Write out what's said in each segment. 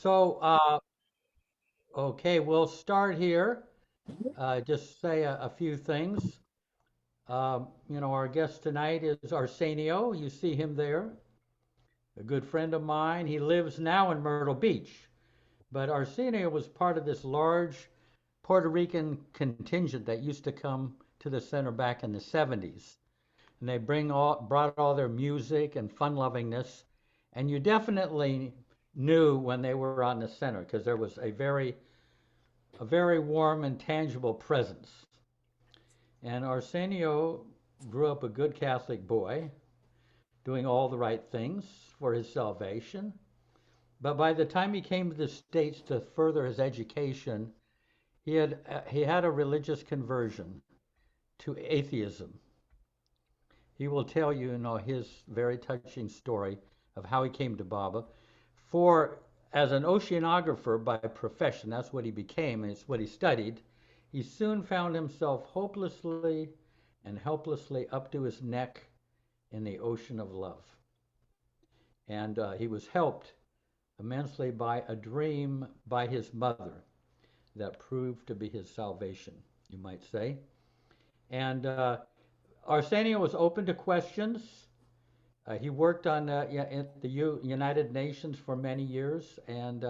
So, okay, we'll start here. Just say a few things. Our guest tonight is Arsenio. You see him there, a good friend of mine. He lives now in Myrtle Beach, but Arsenio was part of this large Puerto Rican contingent that used to come to the center back in the 70s. And they brought all their music and fun-lovingness, and you definitely knew when they were on the center because there was a very warm and tangible presence. And Arsenio grew up a good Catholic boy, doing all the right things for his salvation. But by the time he came to the States to further his education, he had a religious conversion to atheism. He will tell you, his very touching story of how he came to Baba. For as an oceanographer by profession, that's what he became, and it's what he studied. He soon found himself hopelessly and helplessly up to his neck in the ocean of love. And he was helped immensely by a dream by his mother that proved to be his salvation, you might say. And Arsenio was open to questions. He worked on at the United Nations for many years, and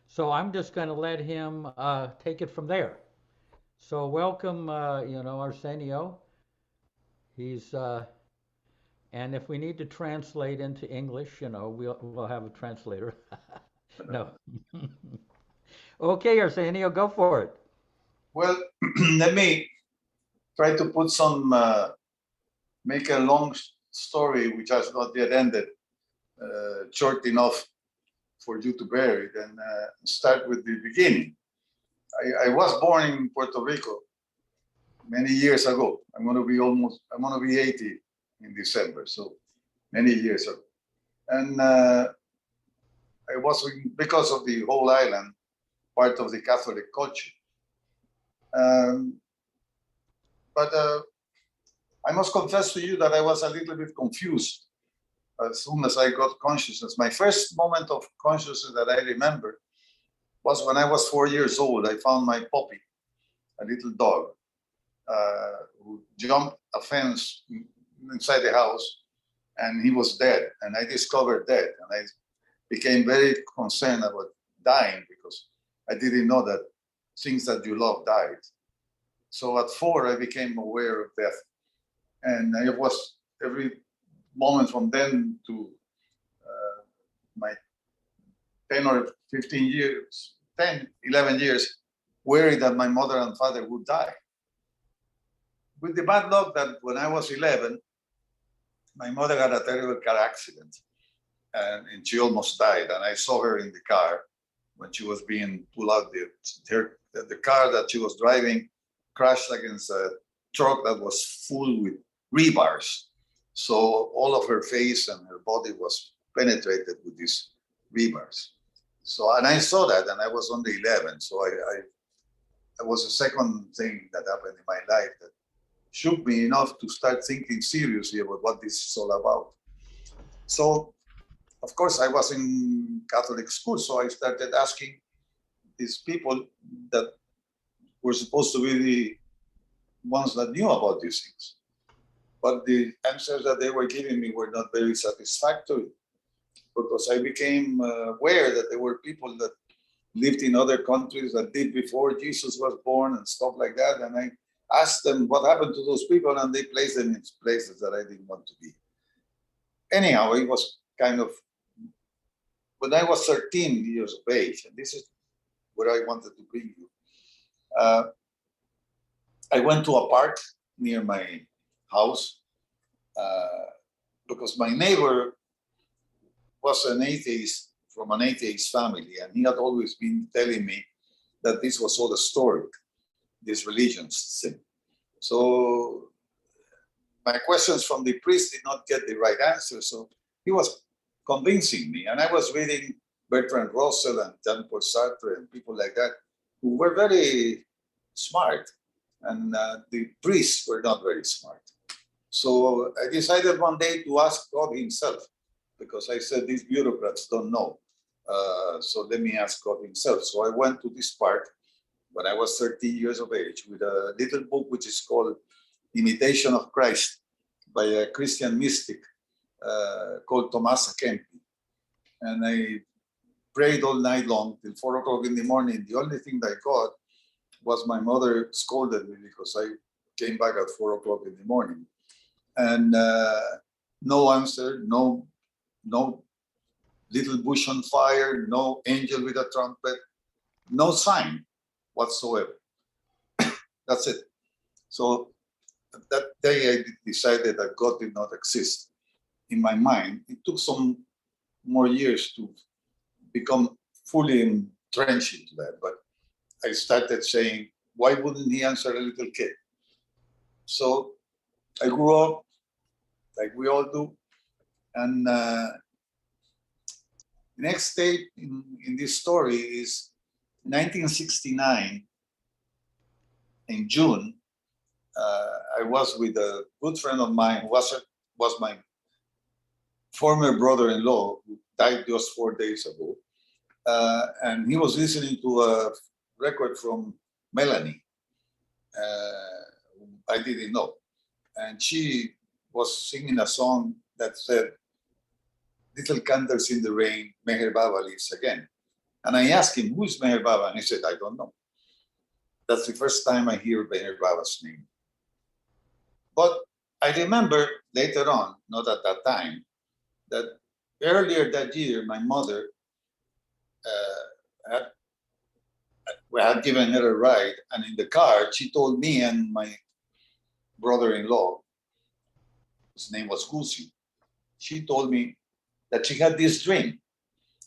so I'm just going to let him take it from there. So welcome, Arsenio. He's and if we need to translate into English, we'll have a translator. No. Okay, Arsenio, go for it. Well, let me try to put make a long story which has not yet ended, short enough for you to bear it, and start with the beginning. I was born in Puerto Rico many years ago. I'm going to be 80 in December, so many years ago. And I was, because of the whole island, part of the Catholic culture. But I must confess to you that I was a little bit confused as soon as I got consciousness. My first moment of consciousness that I remember was when I was 4 years old. I found my puppy, a little dog, who jumped a fence inside the house, and he was dead. And I discovered dead, and I became very concerned about dying because I didn't know that things that you love died. So at 4, I became aware of death. And I was every moment from then to my 10 or 15 years, 10, 11 years, worried that my mother and father would die. With the bad luck that when I was 11, my mother had a terrible car accident and she almost died. And I saw her in the car when she was being pulled out. The car that she was driving crashed against a truck that was full with rebars. So all of her face and her body was penetrated with these rebars. So, and I saw that, and I was only 11. So that was the second thing that happened in my life that shook me enough to start thinking seriously about what this is all about. So, of course, I was in Catholic school, so I started asking these people that were supposed to be the ones that knew about these things. But the answers that they were giving me were not very satisfactory, because I became aware that there were people that lived in other countries that did before Jesus was born and stuff like that. And I asked them what happened to those people, and they placed them in places that I didn't want to be. Anyhow, it was kind of, when I was 13 years of age, and this is what I wanted to bring you. I went to a park near my house because my neighbor was an atheist from an atheist family, and he had always been telling me that this was all historic, this religion thing. So my questions from the priest did not get the right answer, so he was convincing me, and I was reading Bertrand Russell and Jean-Paul Sartre and people like that who were very smart, and the priests were not very smart. So I decided one day to ask God himself, because I said these bureaucrats don't know. So let me ask God himself. So I went to this park when I was 13 years of age with a little book which is called Imitation of Christ by a Christian mystic called Tommaso Kempi. And I prayed all night long till 4 o'clock in the morning. The only thing that I got was my mother scolded me because I came back at 4 o'clock in the morning. And no answer, no little bush on fire, no angel with a trumpet, no sign whatsoever. That's it. So that day I decided that God did not exist in my mind. It took some more years to become fully entrenched into that. But I started saying, why wouldn't he answer a little kid? So I grew up like we all do. And the next stage in this story is 1969 in June. I was with a good friend of mine who was my former brother-in-law who died just 4 days ago. And he was listening to a record from Melanie. I didn't know. And she was singing a song that said, "Little candles in the rain, Meherabad lives again." And I asked him, who is Meherabad? And he said, I don't know. That's the first time I hear Meherabad's name. But I remember later on, not at that time, that earlier that year, my mother had given her a ride. And in the car, she told me and my brother-in-law, his name was Gusi, she told me that she had this dream.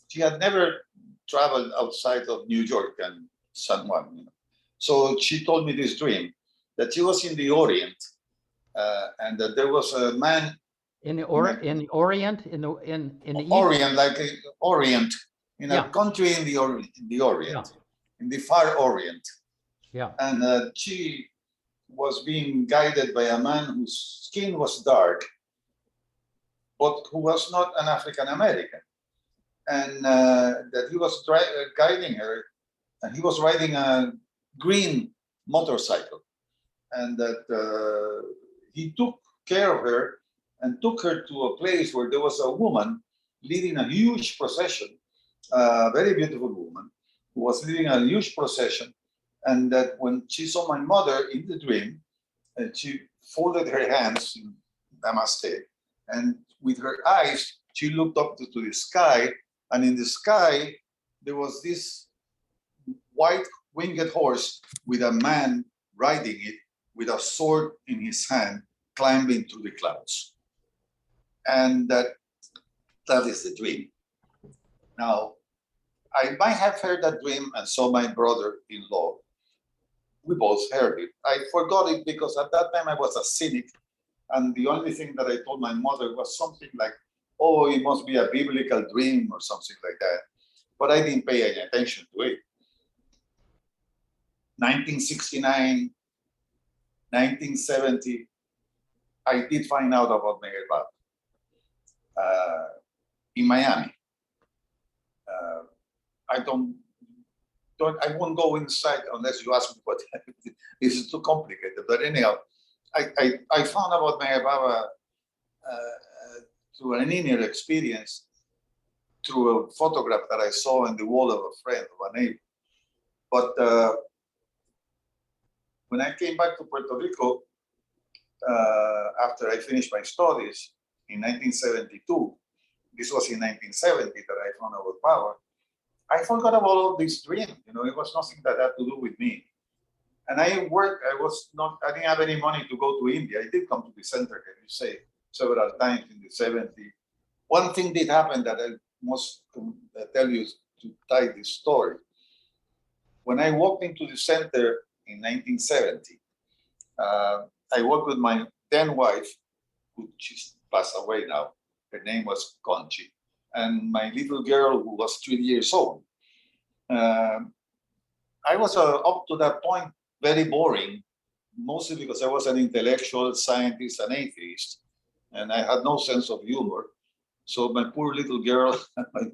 She had never traveled outside of New York and San Juan. You know? So she told me this dream that she was in the Orient and that there was a man in the Orient, in the Orient, like a Orient, in Yeah. a country in the Orient, Yeah. in the far Orient. Yeah. And she was being guided by a man whose skin was dark, but who was not an African American. And that he was guiding her, and he was riding a green motorcycle, and that he took care of her and took her to a place where there was a woman leading a huge procession, a very beautiful woman who was leading a huge procession, and that when she saw my mother in the dream, she folded her hands in Namaste, and with her eyes, she looked up to the sky, and in the sky, there was this white winged horse with a man riding it with a sword in his hand, climbing through the clouds. And that is the dream. Now, I might have heard that dream, and so my brother-in-law. We both heard it. I forgot it because at that time I was a cynic, and the only thing that I told my mother was something like, oh, it must be a biblical dream or something like that. But I didn't pay any attention to it. 1969, 1970, I did find out about Meherabad in Miami. I won't go inside unless you ask me, but this is too complicated. But anyhow, I found about Meherabad through an inner experience, through a photograph that I saw in the wall of a friend, of a neighbor. But when I came back to Puerto Rico, after I finished my studies in 1972, this was in 1970 that I found out about power, I forgot about all this dream. You know, it was nothing that had to do with me. And I worked, I didn't have any money to go to India. I did come to the center, can you say, several times in the 70s. One thing did happen that I must tell you to tie this story. When I walked into the center in 1970, I worked with my then wife, who she's passed away now. Her name was Conchi, and my little girl who was 3 years old. I was up to that point very boring, mostly because I was an intellectual, scientist, and atheist, and I had no sense of humor. So my poor little girl, my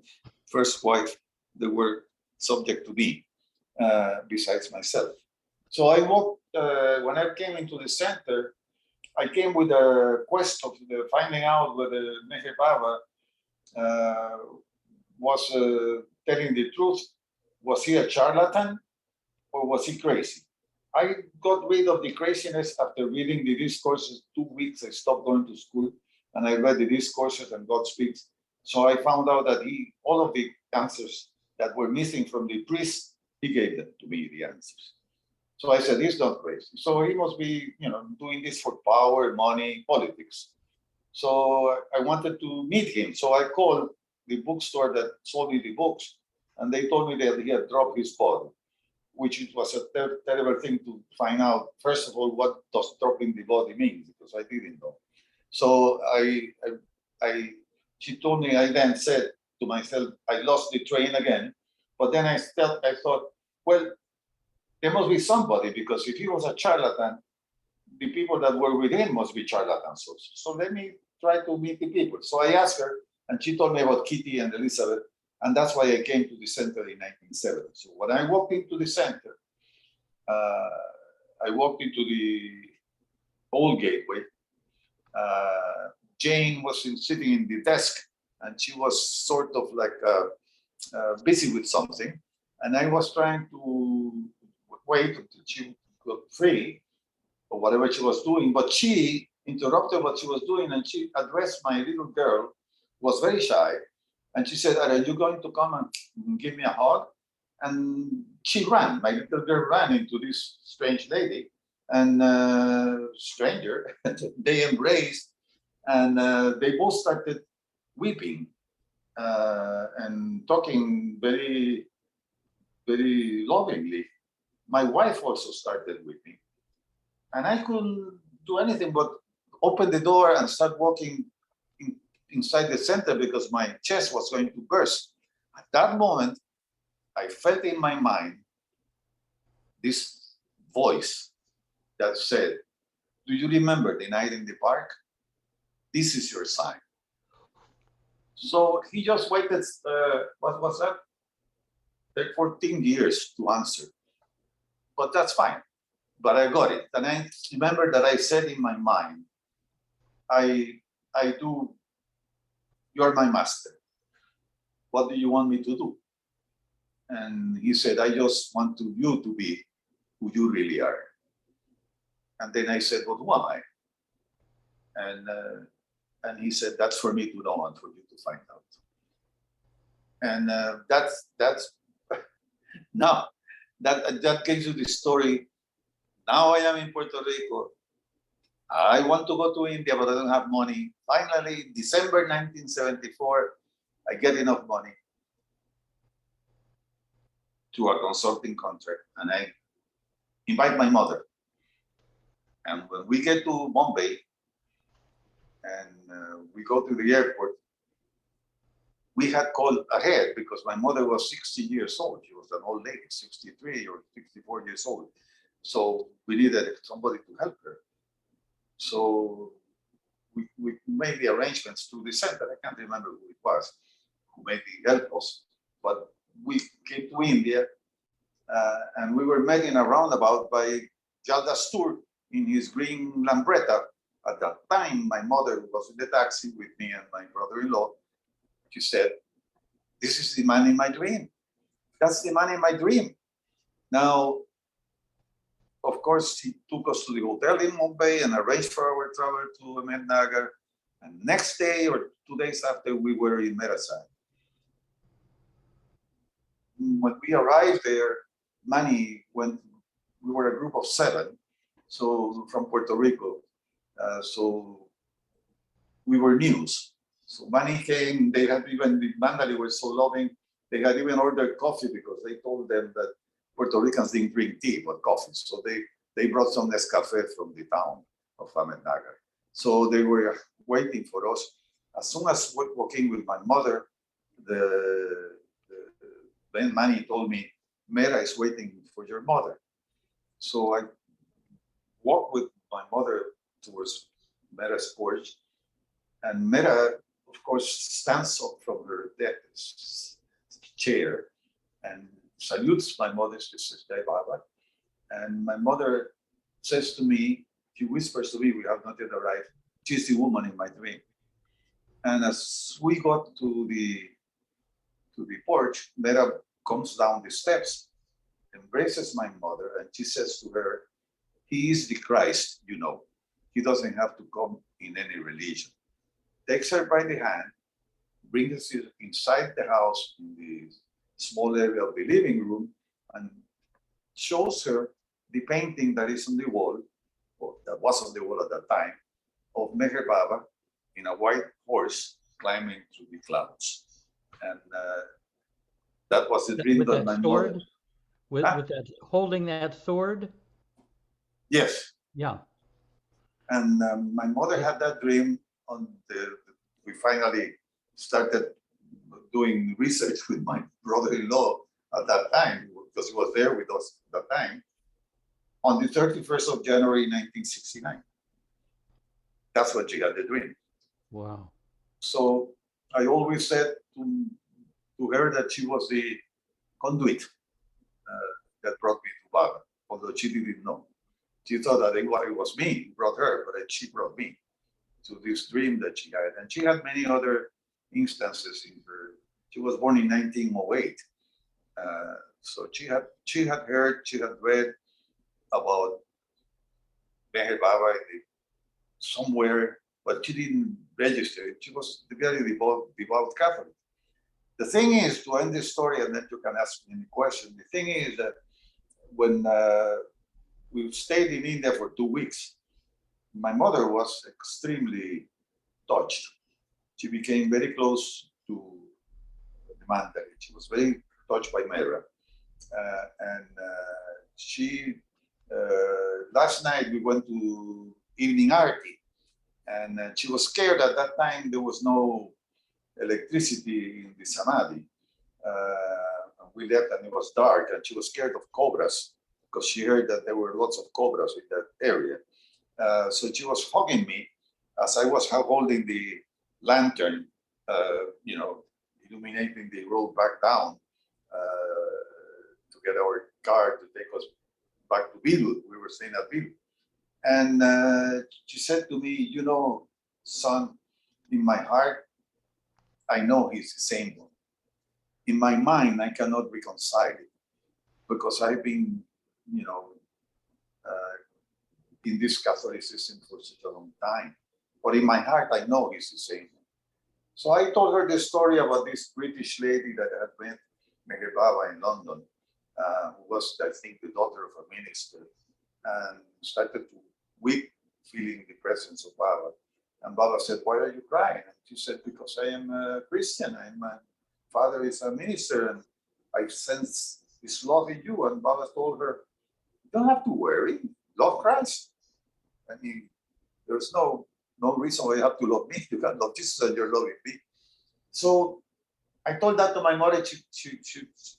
first wife, they were subject to me, besides myself. So I walked, when I came into the center, I came with a quest of finding out whether Meher Baba was telling the truth. Was he a charlatan or was he crazy? I got rid of the craziness after reading the discourses. 2 weeks I stopped going to school and I read the discourses and God speaks. So I found out that all of the answers that were missing from the priest, he gave them to me, the answers. So I said, he's not crazy. So he must be, doing this for power, money, politics. So I wanted to meet him. So I called the bookstore that sold me the books, and they told me that he had dropped his body, which it was a terrible thing to find out. First of all, what does dropping the body mean? Because I didn't know. So she told me. I then said to myself, I lost the train again. But then I thought, well, there must be somebody, because if he was a charlatan, the people that were with him must be charlatans also. So let me try to meet the people. So I asked her, and she told me about Kitty and Elizabeth, and that's why I came to the center in 1970. So when I walked into the center, I walked into the old gateway. Jane was sitting in the desk, and she was sort of like busy with something, and I was trying to wait until she got free or whatever she was doing, but she interrupted what she was doing and she addressed my little girl, who was very shy, and she said, are you going to come and give me a hug? And she ran, my little girl ran into this strange lady and stranger, they embraced and they both started weeping and talking very, very lovingly. My wife also started weeping. And I couldn't do anything but open the door and start walking inside the center because my chest was going to burst. At that moment, I felt in my mind this voice that said, do you remember the night in the park? This is your sign. So he just waited, what was that? Like 14 years to answer. But that's fine. But I got it. And I remember that I said in my mind, you're my master. What do you want me to do? And he said, I just want you to be who you really are. And then I said, well, who am I? And he said, that's for me to know and for you to find out. And that's now that gives you the story. Now I am in Puerto Rico. I want to go to India, but I don't have money. Finally, December 1974, I get enough money to a consulting contract, and I invite my mother. And when we get to Bombay, and we go to the airport, we had called ahead because my mother was 60 years old. She was an old lady, 63 or 64 years old. So we needed somebody to help her. So we made the arrangements through the center. I can't remember who it was who made the help us. But we came to India and we were met in a roundabout by Jaldastur in his green Lambretta. At that time, my mother was in the taxi with me and my brother-in-law. She said, this is the man in my dream. That's the man in my dream. Now, of course, he took us to the hotel in Mumbai and arranged for our travel to Ahmednagar. And next day or 2 days after, we were in Meherabad. When we arrived there, Manny went, we were a group of 7, so from Puerto Rico. So we were news. So Manny came, they had even, the Mandali were so loving, they had even ordered coffee because they told them that Puerto Ricans didn't drink tea, but coffee. So they brought some Nescafe from the town of Ahmednagar. So they were waiting for us. As soon as we walked in with my mother, then Manny told me, Mehera is waiting for your mother. So I walked with my mother towards Mehera's porch, and Mehera, of course, stands up from her chair and salutes my mother. She says, Jai Baba. And my mother says to me, she whispers to me, we have not yet arrived. She's the woman in my dream. And as we got to the porch, Mehera comes down the steps, embraces my mother, and she says to her, he is the Christ, you know. He doesn't have to come in any religion. Takes her by the hand, brings her inside the house in the small area of the living room, and shows her the painting that is on the wall, or that was on the wall at that time, of Meher Baba in a white horse climbing through the clouds. And that was the dream With that that my sword? mother. With that holding that sword? Yes. Yeah. And my mother had that dream on we finally started doing research with my brother-in-law at that time, because he was there with us at that time, on the 31st of January, 1969. That's when she had the dream. Wow. So I always said to her that she was the conduit that brought me to Baba, although she didn't know. She thought that it was me who brought her, but she brought me to this dream that she had. And she had many other instances in her. She was born in 1908. So she had heard, she had read about Meher Baba somewhere, but she didn't register it. She was very devout Catholic. The thing is, to end this story, and then you can ask me any question, the thing is that when we stayed in India for 2 weeks, my mother was extremely touched. She became very close to the Mandalay. She was very touched by Mehera. And she, last night we went to evening arti, and she was scared. At that time there was no electricity in the samadhi. We left and it was dark, and she was scared of cobras because she heard that there were lots of cobras in that area. So she was hugging me as I was holding the lantern, illuminating the road back down to get our car to take us back to Bilut. We were staying at Bilut. And she said to me, you know, son, in my heart, I know he's the same one. In my mind, I cannot reconcile it because I've been, in this Catholicism for such a long time. But in my heart, I know he's the same one. So I told her the story about this British lady that had met Meher Baba in London, who was, I think, the daughter of a minister, and started to weep, feeling the presence of Baba. And Baba said, why are you crying? And she said, because I am a Christian. My father is a minister, and I sense this love in you. And Baba told her, you don't have to worry. Love Christ. I mean, there's no reason why you have to love me. You can love Jesus and you're loving me. So I told that to my mother. She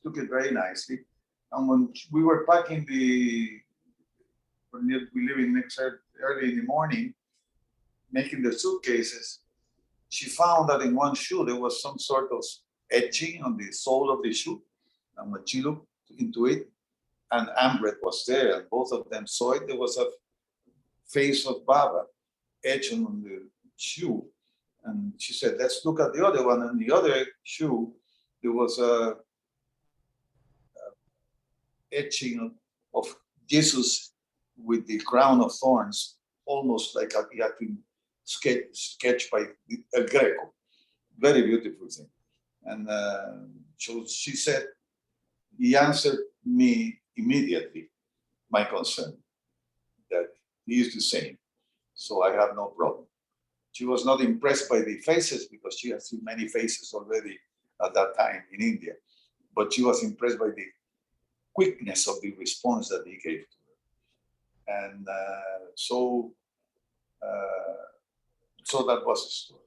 took it very nicely. And when we were packing we live in Mexico early in the morning, making the suitcases, she found that in one shoe there was some sort of etching on the sole of the shoe. And when she looked into it, and Amrit was there, and both of them saw it, there was a face of Baba etched on the shoe. And she said, let's look at the other one. And the other shoe, there was a etching of Jesus with the crown of thorns, almost like he had been sketched by El Greco. Very beautiful thing. And so she said, he answered me immediately my concern, that he is the same. So I have no problem. She was not impressed by the faces because she had seen many faces already at that time in India. But she was impressed by the quickness of the response that he gave to her. And so that was the story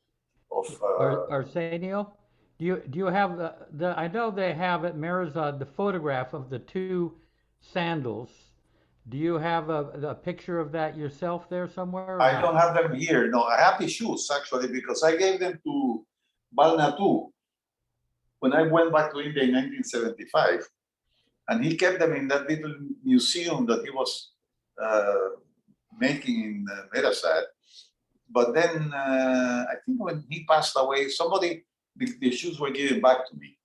of Arsenio, do you have I know they have at Meherazad the photograph of the two sandals. Do you have a picture of that yourself there somewhere? I don't have them here. No, I have the shoes actually because I gave them to Balnatu. when I went back to India in 1975, and he kept them in that little museum that he was making in Meherabad. But then I think when he passed away, the shoes were given back to me.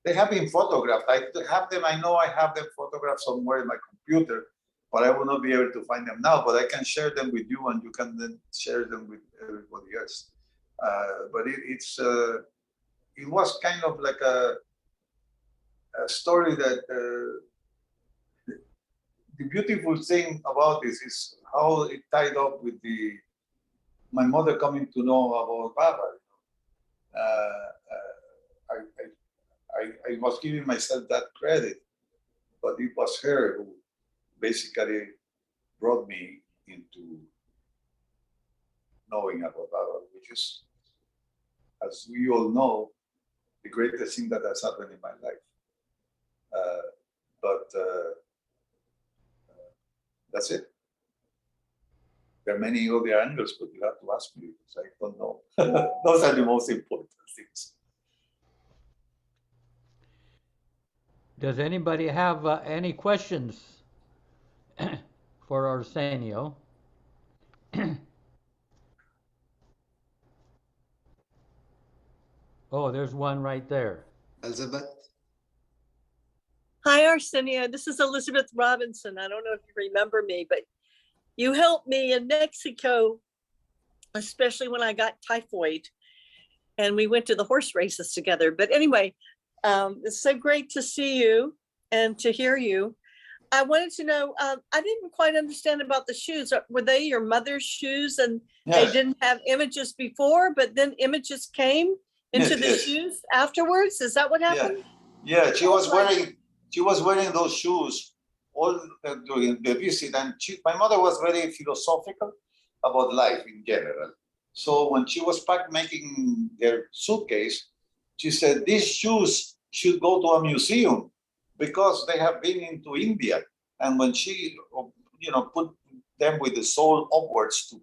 They have been photographed. I have them. I know I have them photographed somewhere in my computer, but I will not be able to find them now. But I can share them with you, and you can then share them with everybody else. But it was kind of like a story that the beautiful thing about this is how it tied up with my mother coming to know about Baba. I was giving myself that credit, but it was her who basically brought me into knowing about Baba, which is, as we all know, the greatest thing that has happened in my life. But that's it. There are many other angles, but you have to ask me because I don't know. Those are the most important things. Does anybody have any questions for Arsenio? Oh, there's one right there. Elizabeth? Hi, Arsenio. This is Elizabeth Robinson. I don't know if you remember me, but you helped me in Mexico, especially when I got typhoid. And we went to the horse races together. But anyway, it's so great to see you and to hear you. I wanted to know, I didn't quite understand about the shoes. Were they your mother's shoes and Yes. they didn't have images before, but then images came into the Yes. shoes afterwards? Is that what happened? Yeah, she was wearing those shoes all during the visit, and my mother was very philosophical about life in general. So when she was making their suitcase, she said these shoes should go to a museum because they have been into India. And when she, put them with the sole upwards to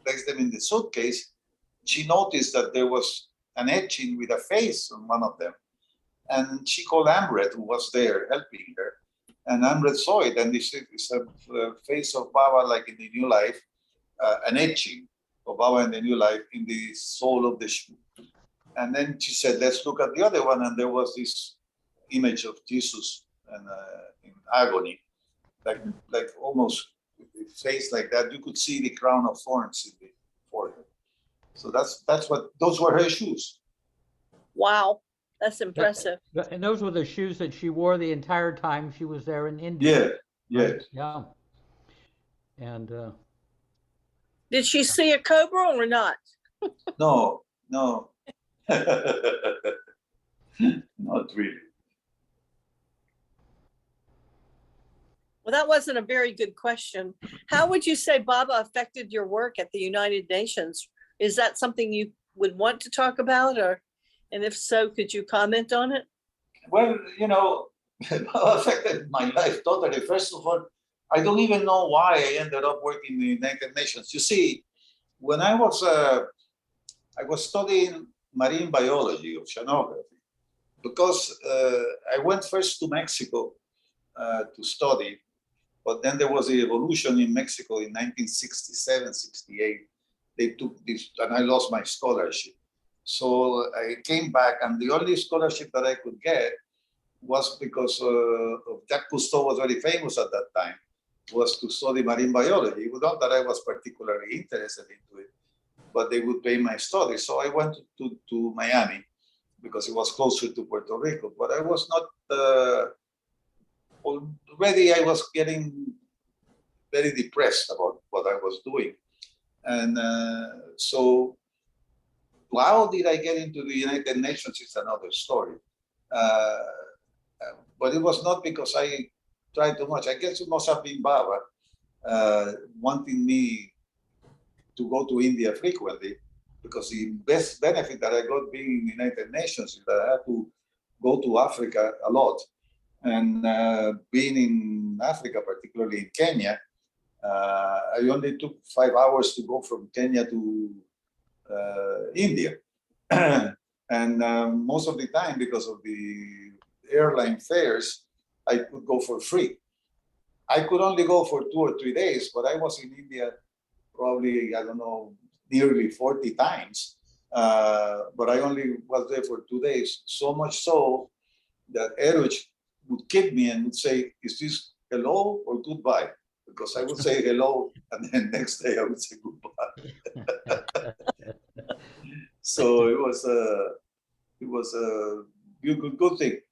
place them in the suitcase, she noticed that there was an etching with a face on one of them. And she called Amrit, who was there helping her. And Amrit saw it, and this is a face of Baba, like in the New Life, an etching of Baba in the New Life in the sole of the shoe. And then she said, let's look at the other one. And there was this image of Jesus and in agony, like almost with the face like that. You could see the crown of thorns in the forehead. So those were her shoes. Wow. That's impressive. And those were the shoes that she wore the entire time she was there in India. Yeah. Right? Yeah. And Did she see a cobra or not? No. Not really. Well, that wasn't a very good question. How would you say Baba affected your work at the United Nations? Is that something you would want to talk about, and if so, could you comment on it? Well, affected my life totally. First of all, I don't even know why I ended up working in the United Nations. You see, when I was studying marine biology, oceanography, because I went first to Mexico to study, but then there was a revolution in Mexico in 1967, 68. They took this, and I lost my scholarship. So I came back, and the only scholarship that I could get was because Jacques Cousteau was very famous at that time, was to study marine biology. Not that I was particularly interested into it, but they would pay my studies. So I went to Miami because it was closer to Puerto Rico. But I was not, already I was getting very depressed about what I was doing. And so how did I get into the United Nations is another story. But it was not because I tried too much. I guess it must have been Baba wanting me to go to India frequently, because the best benefit that I got being in the United Nations is that I had to go to Africa a lot. And being in Africa, particularly in Kenya, I only took 5 hours to go from Kenya to India. And most of the time, because of the airline fares, I could go for free. I could only go for 2 or 3 days, but I was in India probably, I don't know, nearly 40 times. But I only was there for 2 days. So much so that Eruch would kick me and would say, is this hello or goodbye? Because I would say hello, and then next day I would say goodbye. So it was a good thing.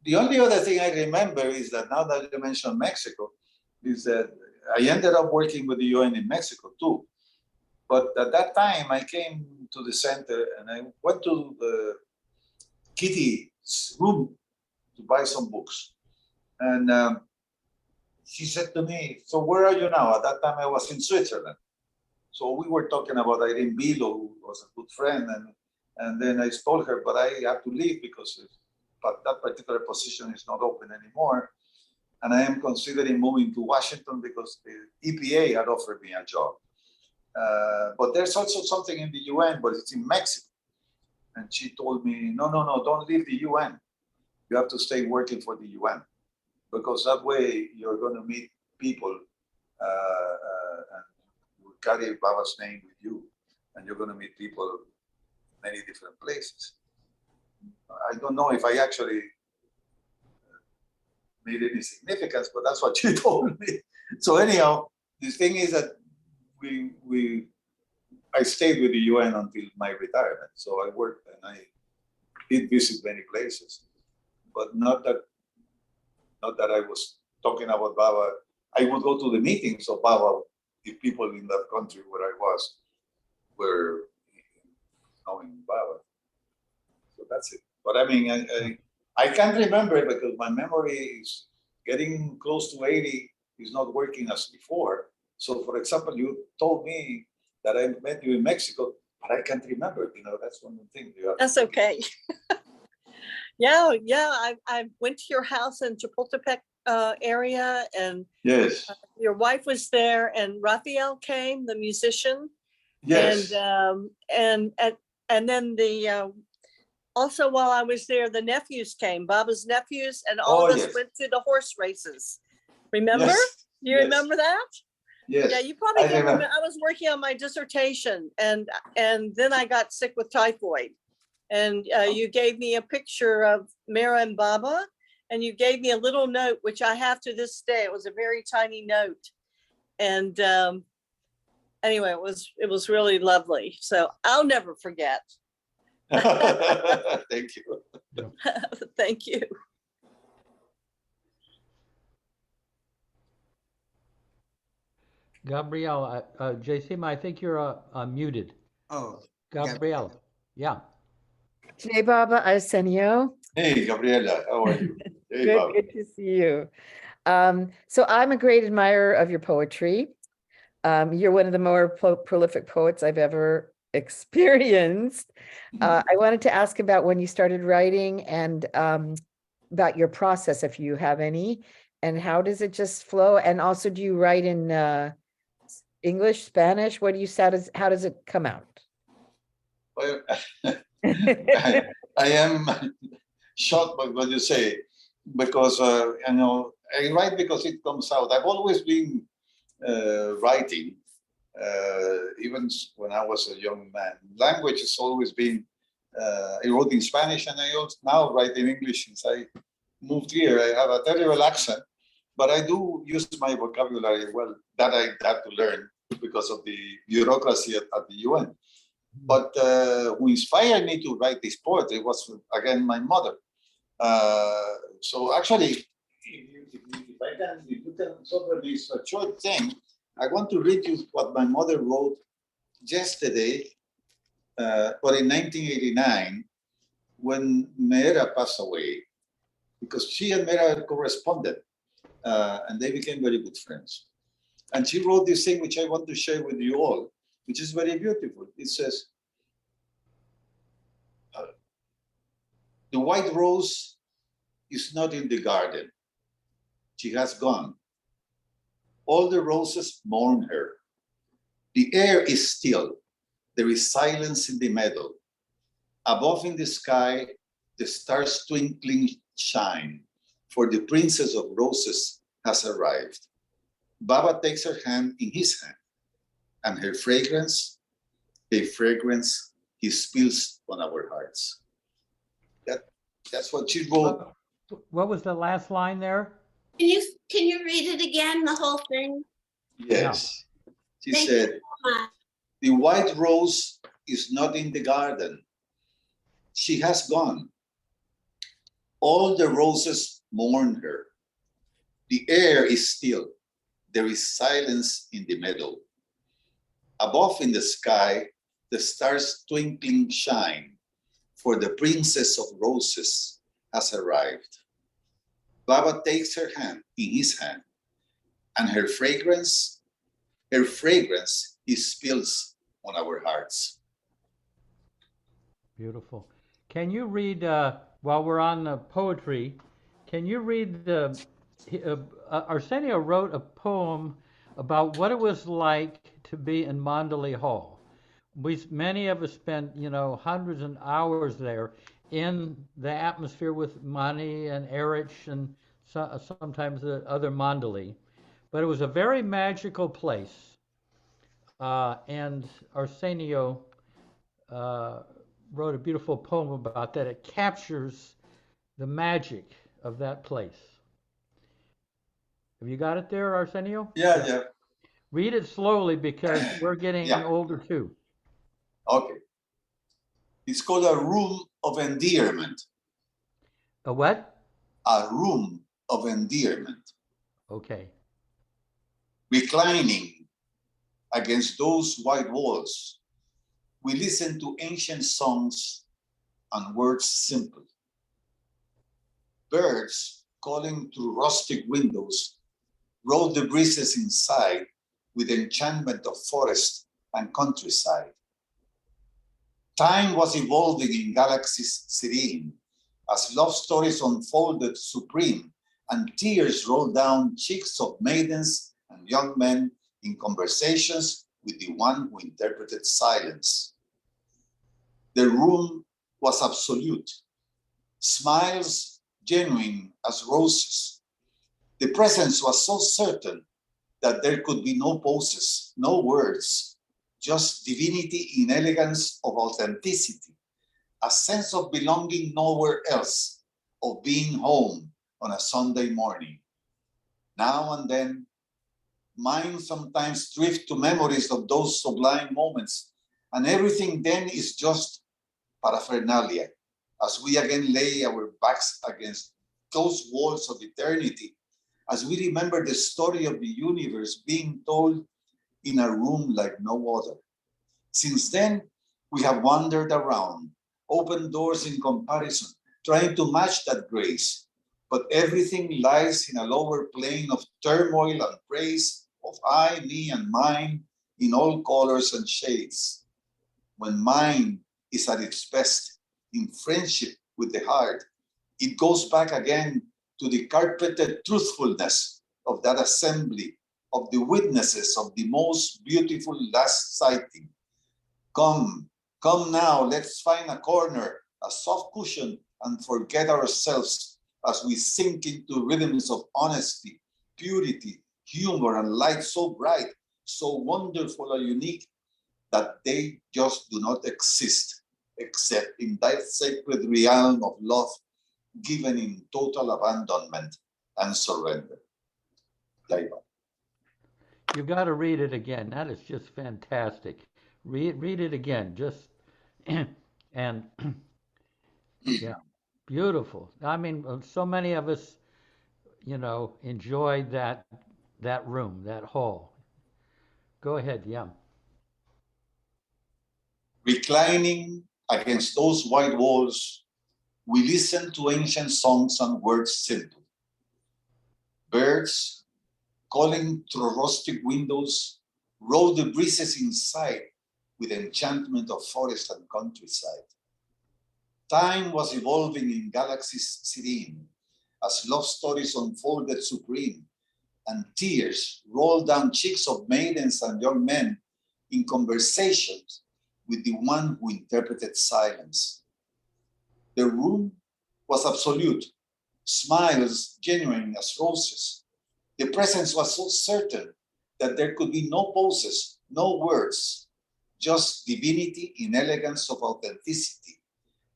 The only other thing I remember is that now that you mentioned Mexico, is that I ended up working with the UN in Mexico too. But at that time, I came to the center and I went to the Kitty's room to buy some books. And she said to me, so where are you now? At that time, I was in Switzerland. So we were talking about Irene Bilo, who was a good friend. And then I told her, but I have to leave because that particular position is not open anymore. And I am considering moving to Washington because the EPA had offered me a job. But there's also something in the UN, but it's in Mexico. And she told me, no, don't leave the UN. You have to stay working for the UN because that way you're going to meet people and you carry Baba's name with you and you're going to meet people in many different places. I don't know if I actually made any significance, but that's what she told me. So anyhow, the thing is that I stayed with the UN until my retirement. So I worked and I did visit many places, but not that I was talking about Baba. I would go to the meetings of Baba if people in that country where I was were knowing Baba. So that's it. But I mean, I can't remember because my memory is getting close to 80, is not working as before. So for example, you told me that I met you in Mexico, but I can't remember, that's one thing. That's okay. Yeah, I went to your house in Chapultepec area, and yes, your wife was there, and Raphael came, the musician. Yes. And then the also while I was there, the nephews came, Baba's nephews, and all of us went to the horse races. Remember? Yes. Do you remember that? Yes. Yeah, you probably don't remember. I was working on my dissertation, and then I got sick with typhoid. And you gave me a picture of Mehera and Baba, and you gave me a little note, which I have to this day. It was a very tiny note. And anyway, it was really lovely. So I'll never forget. Thank you. Thank you. Gabrielle, JC, I think you're muted. Oh, Gabrielle, yeah. Hey, Baba, Arsenio. Hey, Gabriela, how are you? Hey, Good, good to see you. So I'm a great admirer of your poetry. You're one of the more prolific poets I've ever experienced. I wanted to ask about when you started writing and about your process, if you have any, and how does it just flow? And also, do you write in English, Spanish? What do you say? How does it come out? Well, I am shocked by what you say because I write because it comes out. I've always been writing, even when I was a young man. Language has always been. I wrote in Spanish, and I also now write in English since I moved here. I have a terrible accent, but I do use my vocabulary well that I had to learn because of the bureaucracy at the UN. But who inspired me to write this poetry was, again, my mother. So actually, if you can suffer this short thing, I want to read you what my mother wrote yesterday, but in 1989, when Mehera passed away, because she and Mehera corresponded, and they became very good friends. And she wrote this thing, which I want to share with you all, which is very beautiful. It says, the white rose is not in the garden. She has gone. All the roses mourn her. The air is still. There is silence in the meadow. Above in the sky, the stars twinkling shine, for the Princess of Roses has arrived. Baba takes her hand in his hand, and her fragrance, a fragrance he spills on our hearts. That's what she wrote. What was the last line there? Can you read it again, the whole thing? Yes. She Thank said, you so much. the white rose is not in the garden. She has gone. All the roses mourn her. The air is still. There is silence in the meadow. Above in the sky, the stars twinkling shine, for the Princess of Roses has arrived. Baba takes her hand in his hand, and her fragrance he spills on our hearts. Beautiful. Can you read, while we're on the poetry, can you read Arsenio wrote a poem about what it was like to be in Mandalay Hall. Many of us spent, hundreds of hours there in the atmosphere with Mani and Erich and sometimes the other Mandalay. But it was a very magical place. And Arsenio wrote a beautiful poem about that. It captures the magic of that place. Have you got it there, Arsenio? Yeah. Read it slowly because we're getting Yeah. older too. Okay. It's called a room of endearment. A what? A room of endearment. Okay. Reclining against those white walls, we listen to ancient songs and words simple. Birds calling through rustic windows roll the breezes inside with enchantment of forest and countryside. Time was evolving in galaxies serene as love stories unfolded supreme and tears rolled down cheeks of maidens and young men in conversations with the one who interpreted silence. The room was absolute, smiles genuine as roses. The presence was so certain that there could be no poses, no words, just divinity in elegance of authenticity, a sense of belonging nowhere else, of being home on a Sunday morning. Now and then, mind sometimes drift to memories of those sublime moments, and everything then is just paraphernalia, as we again lay our backs against those walls of eternity, as we remember the story of the universe being told in a room like no other. Since then, we have wandered around, opened doors in comparison, trying to match that grace, but everything lies in a lower plane of turmoil and praise, of I, me, and mine, in all colors and shades. When mine is at its best, in friendship with the heart, it goes back again to the carpeted truthfulness of that assembly, of the witnesses of the most beautiful last sighting. Come now, let's find a corner, a soft cushion, and forget ourselves as we sink into rhythms of honesty, purity, humor, and light so bright, so wonderful and unique that they just do not exist except in that sacred realm of love given in total abandonment and surrender. You got to read it again. That is just fantastic. Read it again. Just and yeah, beautiful. I mean, so many of us, enjoyed that room, that hall. Go ahead, yeah. Reclining against those white walls, we listen to ancient songs and words simple. Birds calling through rustic windows roll the breezes inside with enchantment of forest and countryside. Time was evolving in galaxies serene as love stories unfolded supreme and tears rolled down cheeks of maidens and young men in conversations with the one who interpreted silence. The room was absolute, smiles genuine as roses. The presence was so certain that there could be no poses, no words, just divinity in elegance of authenticity,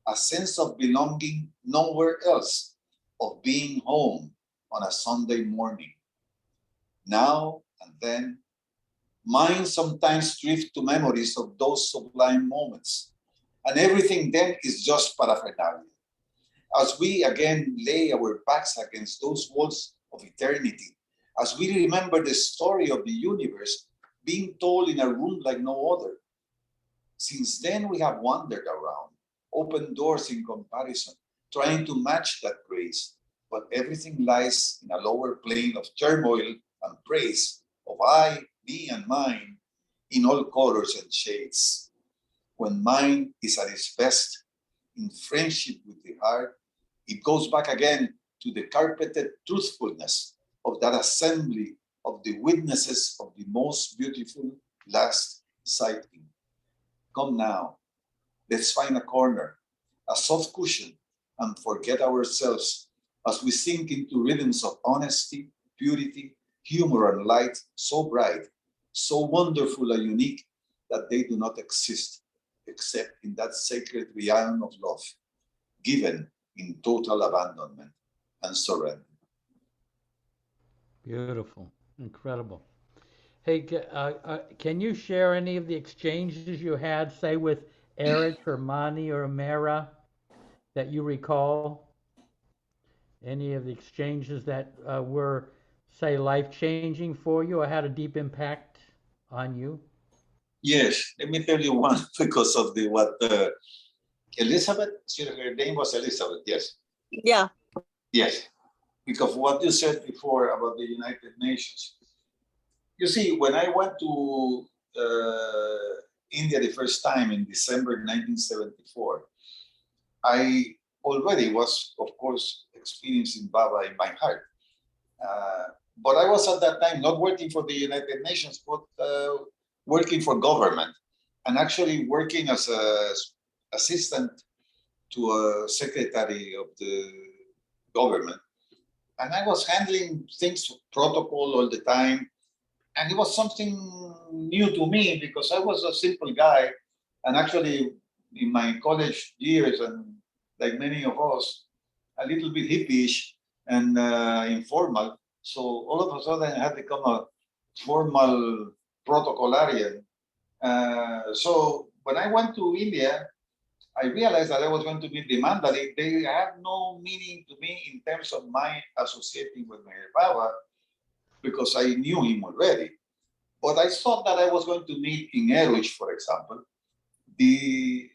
a sense of belonging nowhere else, of being home on a Sunday morning. Now and then, mind sometimes drift to memories of those sublime moments, and everything then is just paraphernalia. As we again lay our backs against those walls of eternity, as we remember the story of the universe being told in a room like no other. Since then, we have wandered around, opened doors in comparison, trying to match that grace, but everything lies in a lower plane of turmoil and praise, of I, me, and mine, in all colors and shades. When mine is at its best, in friendship with the heart, it goes back again to the carpeted truthfulness of that assembly of the witnesses of the most beautiful last sighting. Come now, let's find a corner, a soft cushion, and forget ourselves as we sink into rhythms of honesty, purity, humor, and light so bright, so wonderful and unique that they do not exist except in that sacred realm of love, given in total abandonment and surrender. Beautiful, incredible. Hey, can you share any of the exchanges you had, say, with Eric or Mani or Mehera that you recall? Any of the exchanges that were, say, life-changing for you or had a deep impact on you? Yes, let me tell you one because of the what Elizabeth, her name was Elizabeth, yes. Yeah. Yes, because what you said before about the United Nations. You see, when I went to India the first time in December 1974, I already was, of course, experiencing Baba in my heart. But I was at that time not working for the United Nations, but working for government, and actually working as an assistant to a secretary of the government. And I was handling things, protocol all the time. And it was something new to me because I was a simple guy. And actually, in my college years, and like many of us, a little bit hippie-ish and informal. So all of a sudden, I had become a formal protocolarian. So when I went to India, I realized that I was going to be demanded. They had no meaning to me in terms of my associating with Meherabad because I knew him already. But I thought that I was going to meet in Eruch, for example, the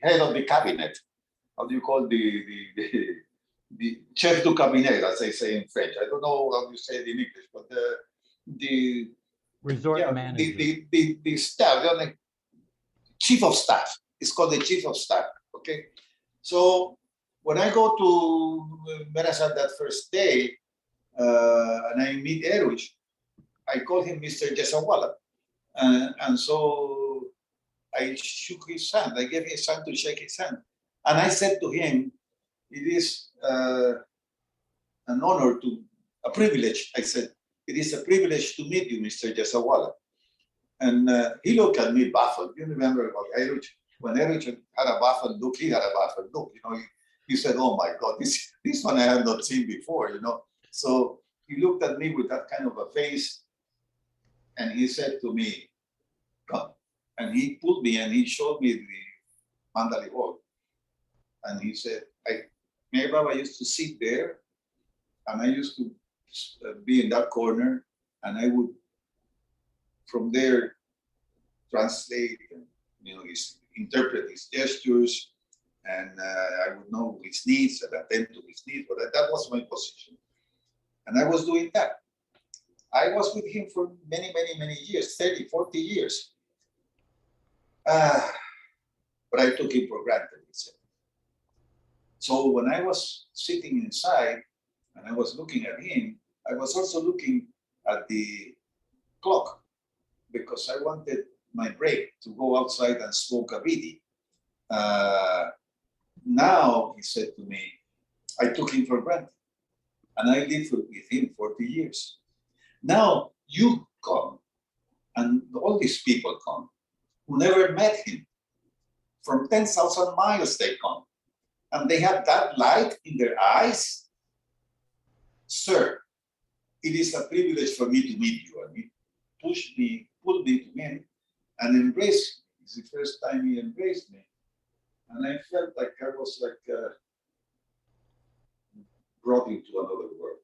head of the cabinet. How do you call the chef du cabinet, as they say in French? I don't know how you say it in English, but the Resort manager. the staff, the chief of staff. It's called the chief of staff. Okay, so when I go to Meherabad that first day and I meet Eruch, I call him Mr. Jesawala. And so I shook his hand. I gave his hand to shake his hand. And I said to him, it is an honor a privilege. I said, it is a privilege to meet you, Mr. Jesawala. And he looked at me baffled. You remember about Eruch? When Eruch had a baffled look, he had a baffled look. You know, he said, oh my God, this one I have not seen before, you know. So he looked at me with that kind of a face. And he said to me, come. And he pulled me and he showed me the Mandali Hall. And he said, Meherabad used to sit there and I used to be in that corner and I would, from there, translate and, interpret his gestures and I would know his needs and attend to his needs. But that was my position. And I was doing that. I was with him for many, many, many years, 30, 40 years. But I took him for granted. So when I was sitting inside and I was looking at him, I was also looking at the clock because I wanted my break to go outside and smoke a bidi. Now, he said to me, I took him for granted. And I lived with him 40 years. Now you come, and all these people come who never met him. From 10,000 miles they come. And they have that light in their eyes. Sir, it is a privilege for me to meet you. And he pulled me to him and embraced me. It's the first time he embraced me. And I felt like I was brought into another world.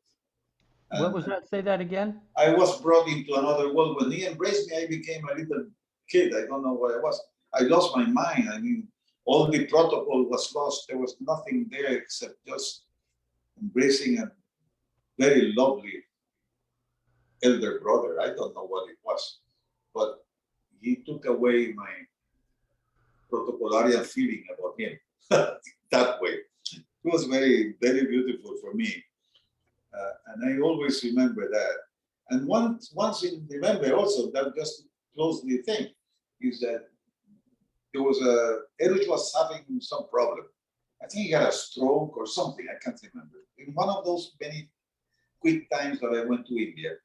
What was that? Say that again. I was brought into another world. When he embraced me, I became a little kid. I don't know what I was. I lost my mind. I mean, all the protocol was lost. There was nothing there except just embracing a very lovely elder brother. I don't know what it was, but he took away my protocolarian feeling about him that way. It was very, very beautiful for me. And I always remember that. And once remember also that just to close the thing is that there was Erich was having some problem. I think he had a stroke or something. I can't remember. In one of those many quick times that I went to India,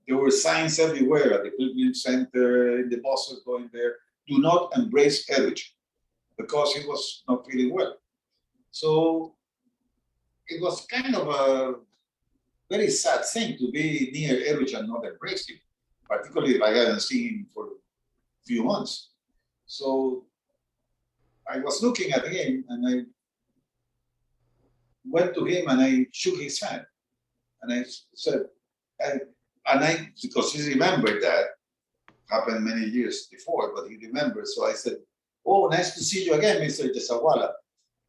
there were signs everywhere at the Pilgrim Center, in the buses going there. Do not embrace Erich because he was not feeling well. So it was kind of a very sad thing to be near Erich and not embrace him, particularly if I hadn't seen him for a few months. So I was looking at him and I went to him and I shook his hand. And I said, because he remembered that, happened many years before, but he remembered. So I said, oh, nice to see you again, Mr. Jasawala.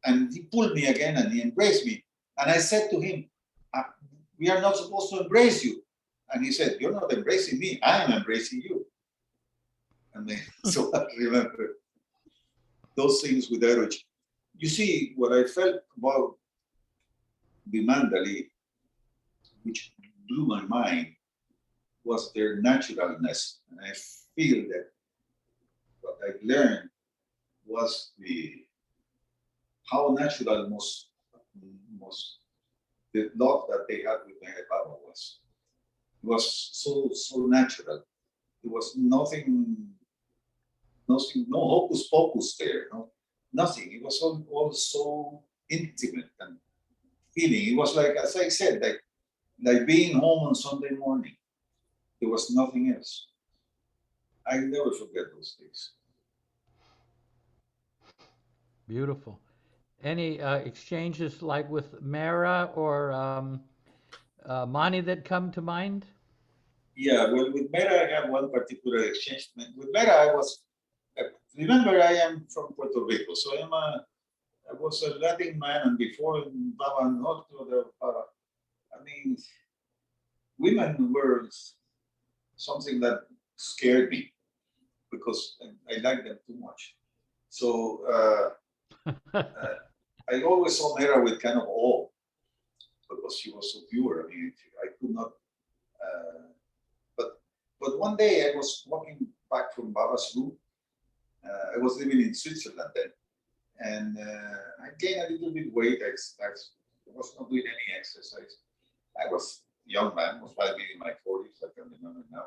And he pulled me again and he embraced me. And I said to him, we are not supposed to embrace you. And he said, you're not embracing me, I am embracing you. And then, so I remember those things with Erich. You see, what I felt about the Mandali, which blew my mind, was their naturalness. And I feel that what I learned was how natural most the love that they had with Meherabad was. It was so natural. It was nothing, no hocus pocus there, nothing. It was all so intimate and feeling. It was like, as I said, like being home on Sunday morning. There was nothing else. I never forget those days. Beautiful. Any exchanges like with Mehera or Mani that come to mind? Yeah, well, with Mehera, I have one particular exchange. With Mehera, remember, I am from Puerto Rico, so I was a Latin man, and before Baba Norte, I mean, women were something that scared me because I liked them too much. So I always saw Mehera with kind of awe because she was so pure. I mean, I could not. But one day I was walking back from Baba's room. I was living in Switzerland then, and I gained a little bit weight. I was not doing any exercise. I was a young man, was probably in my 40s. I can remember now.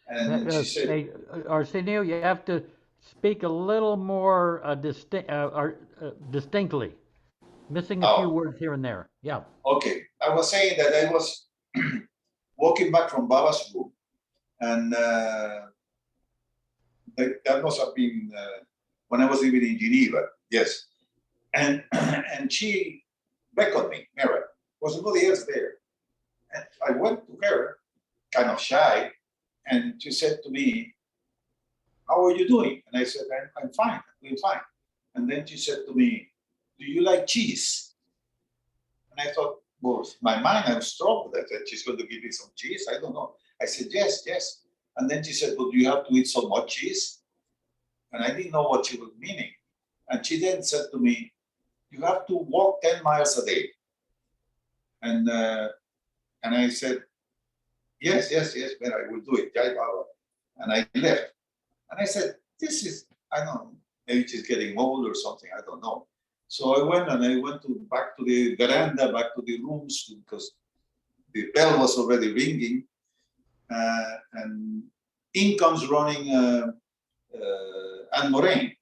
And she said, Hey, Arsenio, you have to speak a little more distinctly. Missing a few "Oh, words here and there. Yeah. okay." I was saying that I was walking back from Baba's room, and that must have been when I was living in Geneva. Yes, and and she beckoned me. Mehera, was nobody else there, and I went to her, kind of shy, and she said to me, "How are you doing?" And I said, I'm fine, I'm doing fine." And then she said to me, "Do you like cheese?" And I thought, well, my mind, I was troubled. I said, she's going to give me some cheese? I don't know. I said, yes, yes. And then she said, well, do you have to eat so much cheese? And I didn't know what she was meaning. And she then said to me, you have to walk 10 miles a day. And I said, yes, man, I will do it. And I left. And I said, this is, I don't know, maybe she's getting old or something, I don't know. So I went back to the veranda, back to the rooms, because the bell was already ringing. And in comes running Anne Moraine,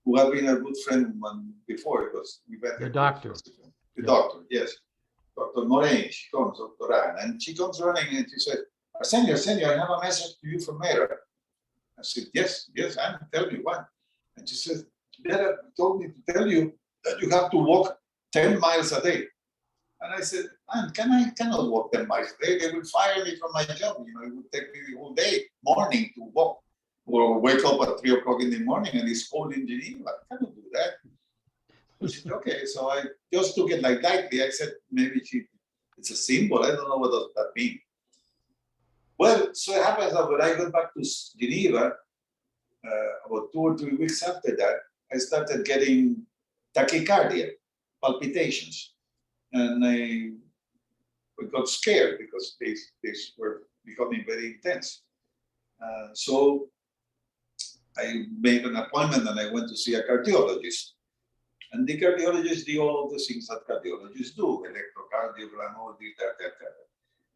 who had been a good friend of mine before, because we met The doctor. The Yeah. doctor, yes. Dr. Moraine, she comes, Dr. Anne, and she comes running and she said, Arsenio, I have a message to you from Mehera. I said, yes, Anne, tell me what. And she said, Mehera told me to tell you that you have to walk 10 miles a day. And I said, Anne, I cannot walk 10 miles a day. They will fire me from my job. You know, it would take me the whole day, morning, to walk. Or wake up at 3 o'clock in the morning and it's cold in Geneva. I cannot do that. She said, okay, so I just took it like lightly. I said, maybe it's a symbol. I don't know what does that mean. Well, so it happens that when I got back to Geneva, about 2 or 3 weeks after that, I started getting tachycardia, palpitations. And I got scared because they were becoming very intense. So I made an appointment and I went to see a cardiologist. And the cardiologist did all of the things that cardiologists do, electrocardiogram, all this, that.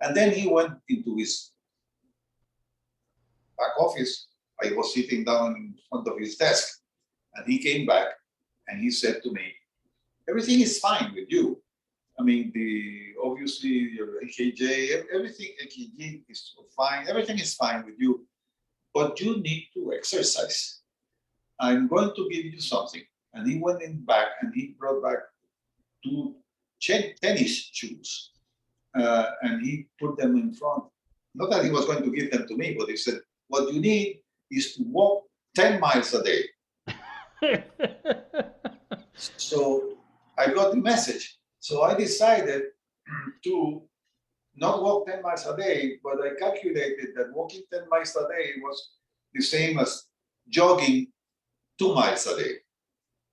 And then he went into his back office. I was sitting down in front of his desk, and he came back and he said to me, everything is fine with you. I mean, obviously your EKG, everything, EKG is fine, everything is fine with you, but you need to exercise. I'm going to give you something. And he went in back and he brought back 2 tennis shoes. And he put them in front. Not that he was going to give them to me, but he said, what you need is to walk 10 miles a day. So I got the message. So I decided to not walk 10 miles a day, but I calculated that walking 10 miles a day was the same as jogging 2 miles a day.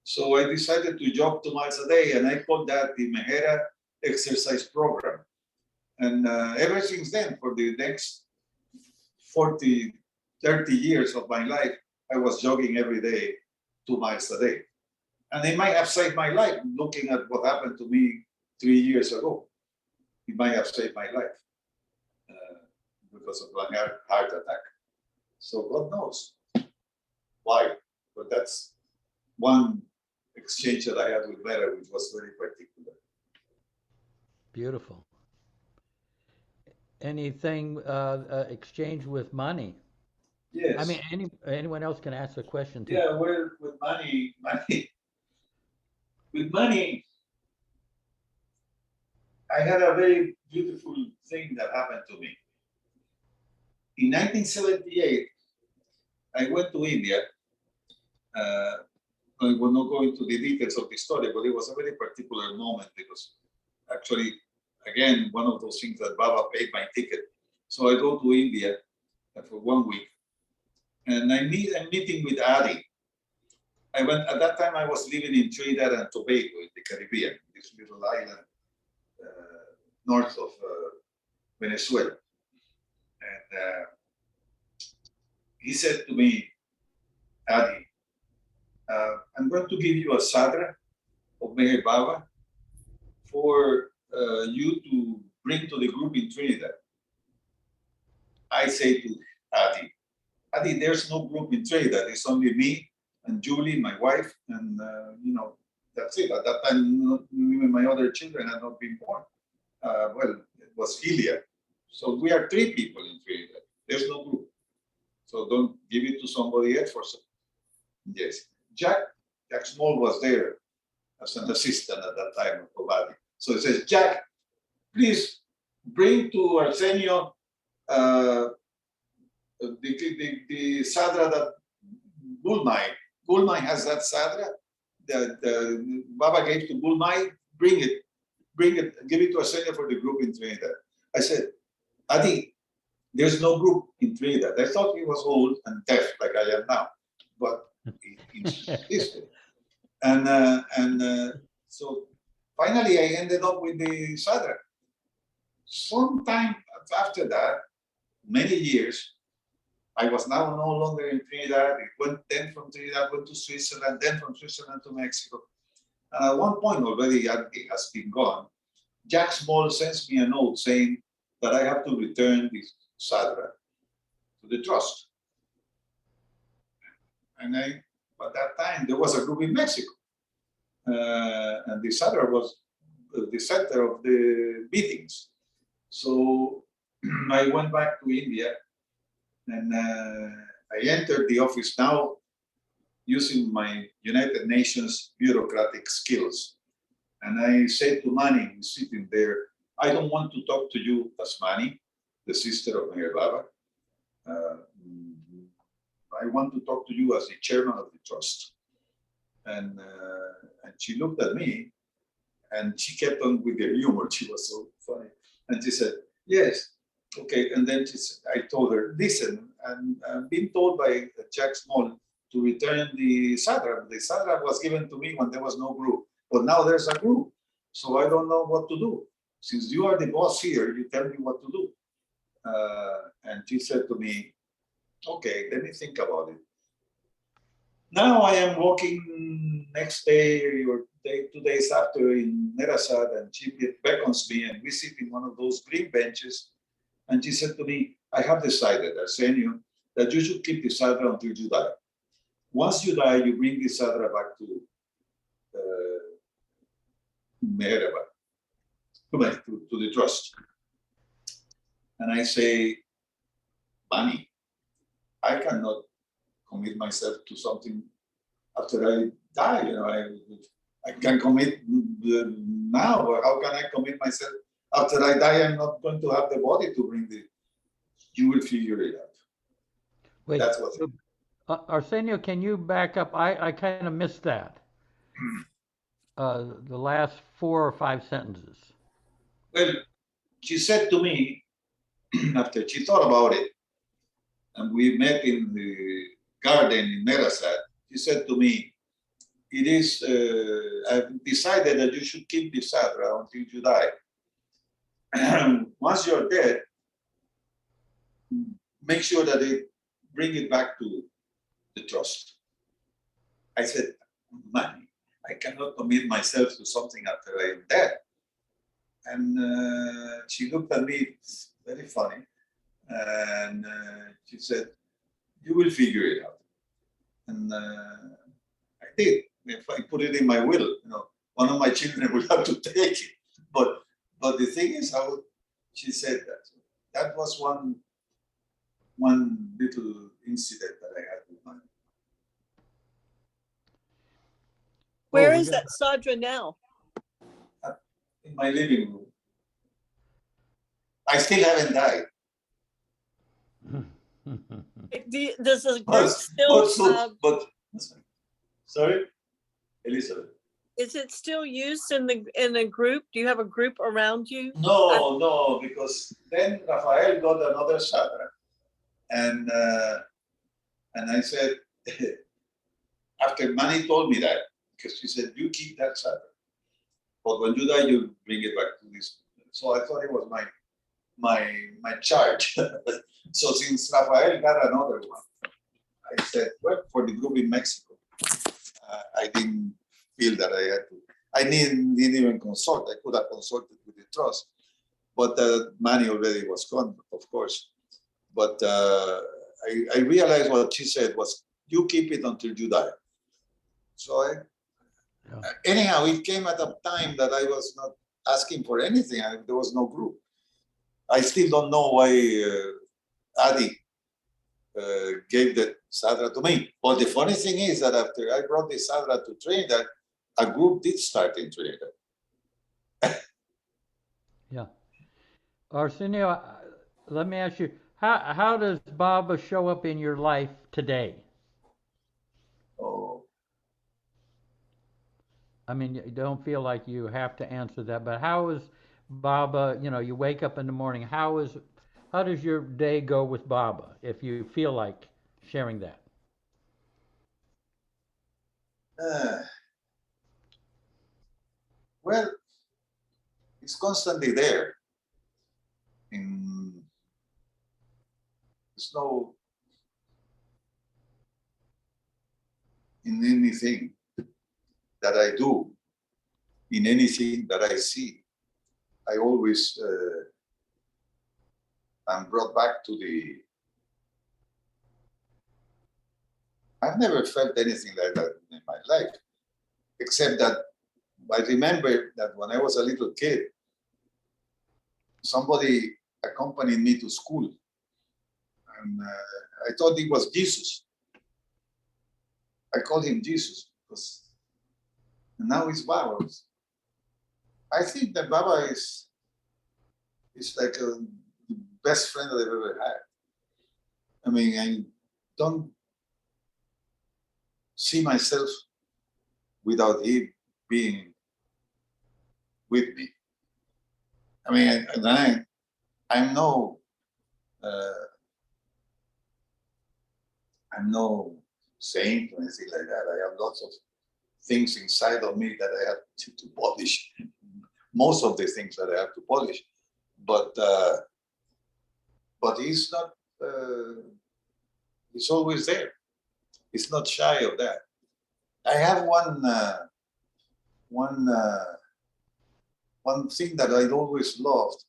So I decided to jog 2 miles a day, and I called that the Mehera exercise program. And ever since then, for the next 30 years of my life, I was jogging every day, 2 miles a day. And it might have saved my life, looking at what happened to me 3 years ago. It might have saved my life because of a heart attack. So God knows why, but that's one exchange that I had with Mehera, which was very particular. Beautiful. Anything exchange with money? Yes. I mean, anyone else can ask a question too. Yeah, well, with money, I had a very beautiful thing that happened to me. In 1978, I went to India. I will not go into the details of the story, but it was a very particular moment because actually, again, one of those things that Baba paid my ticket. So I go to India for 1 week, and I'm meeting with Adi. At that time, I was living in Trinidad and Tobago in the Caribbean, this little island north of Venezuela. And he said to me, Adi, I'm going to give you a sadra of Meher Baba for you to bring to the group in Trinidad. I say to Adi, there's no group in Trinidad. It's only me and Julie, my wife, and that's it. At that time, even my other children had not been born. Well, it was Ilya. So we are 3 people in Trinidad. There's no group. So don't give it to somebody else for some. Yes. Jack Small was there as an assistant at that time of Kobadi. So he says, Jack, please bring to Arsenio the sadra that Gulmai has that sadra that Baba gave to Gulmai. Bring it, give it to Arsenio for the group in Trinidad. I said, Adi, there's no group in Trinidad. I thought he was old and deaf like I am now, but it's history. And so finally I ended up with the sadra. Sometime after that, many years, I was now no longer in Trinidad. It went then from Trinidad, went to Switzerland, then from Switzerland to Mexico. And at one point already, it has been gone. Jack Small sends me a note saying that I have to return this sadra to the trust. And at that time, there was a group in Mexico. And the sadra was the center of the meetings. So I went back to India and I entered the office now using my United Nations bureaucratic skills. And I said to Mani, who's sitting there, I don't want to talk to you as Mani, the sister of Meherabad. I want to talk to you as the chairman of the trust. And she looked at me and she kept on with the humor. She was so funny. And she said, yes, okay. And then I told her, listen, I'm being told by Jack Small to return the sadra. The sadra was given to me when there was no group, but now there's a group. So I don't know what to do. Since you are the boss here, you tell me what to do. And she said to me, okay, let me think about it. Now I am walking next day or 2 days after in Meherabad, and she beckons me and we sit in one of those green benches. And she said to me, I have decided, Arsenio, that you should keep the sadra until you die. Once you die, you bring the sadra back to Meherabad, to the trust. And I say, Bani, I cannot commit myself to something after I die. You know, I can commit now, or how can I commit myself after I die? I'm not going to have the body to bring the. You will figure it out. Wait, That's what. Arsenio, can you back up? I kind of missed that. The last 4 or 5 sentences. Well, she said to me after she thought about it, and we met in the garden in Meherabad. She said to me, it is, I've decided that you should keep the sadra until you die. Once you're dead, make sure that they bring it back to the trust. I said, man, I cannot commit myself to something after I am dead. And she looked at me, very funny, and she said, you will figure it out. And I did. If I put it in my will, you know, one of my children would have to take it. But the thing is, how she said that. That was one little incident that I had with mine. Where we is got- that sadra now? In my living room. I still haven't died. Does the group But, still, sorry, Elizabeth. is it still used in a group? Do you have a group around you? No, because then Rafael got another sadra, and I said, after Manny told me that, because she said, you keep that sadra, but when you die, you bring it back to this. So I thought it was my charge. So since Rafael got another one, I said, well, for the group in Mexico, I didn't feel that I had to. I didn't even consult. I could have consulted with the trust, but money already was gone, of course. But I realized what she said was, you keep it until you die. So anyhow, it came at a time that I was not asking for anything. There was no group. I still don't know why Adi gave the sadra to me. But the funny thing is that after I brought the sadra to Trinidad, a group did start in Trinidad. Yeah. Arsenio, let me ask you, how does Baba show up in your life today? Oh, I mean, you don't feel like you have to answer that, but how is Baba, you know, you wake up in the morning, how does your day go with Baba, if you feel like sharing that? well, it's constantly there. There's no in anything that I do, in anything that I see. I always am brought back to I've never felt anything like that in my life, except that I remember that when I was a little kid, somebody accompanied me to school, and I thought it was Jesus. I called him Jesus because now it's Baba. I think that Baba is like the best friend that I've ever had. I mean, I don't see myself without him being with me. I mean, I'm no saint or anything like that. I have lots of things inside of me that I have to polish. Most of the things that I have to polish, but he's not. He's always there. He's not shy of that. I have one thing that I always loved.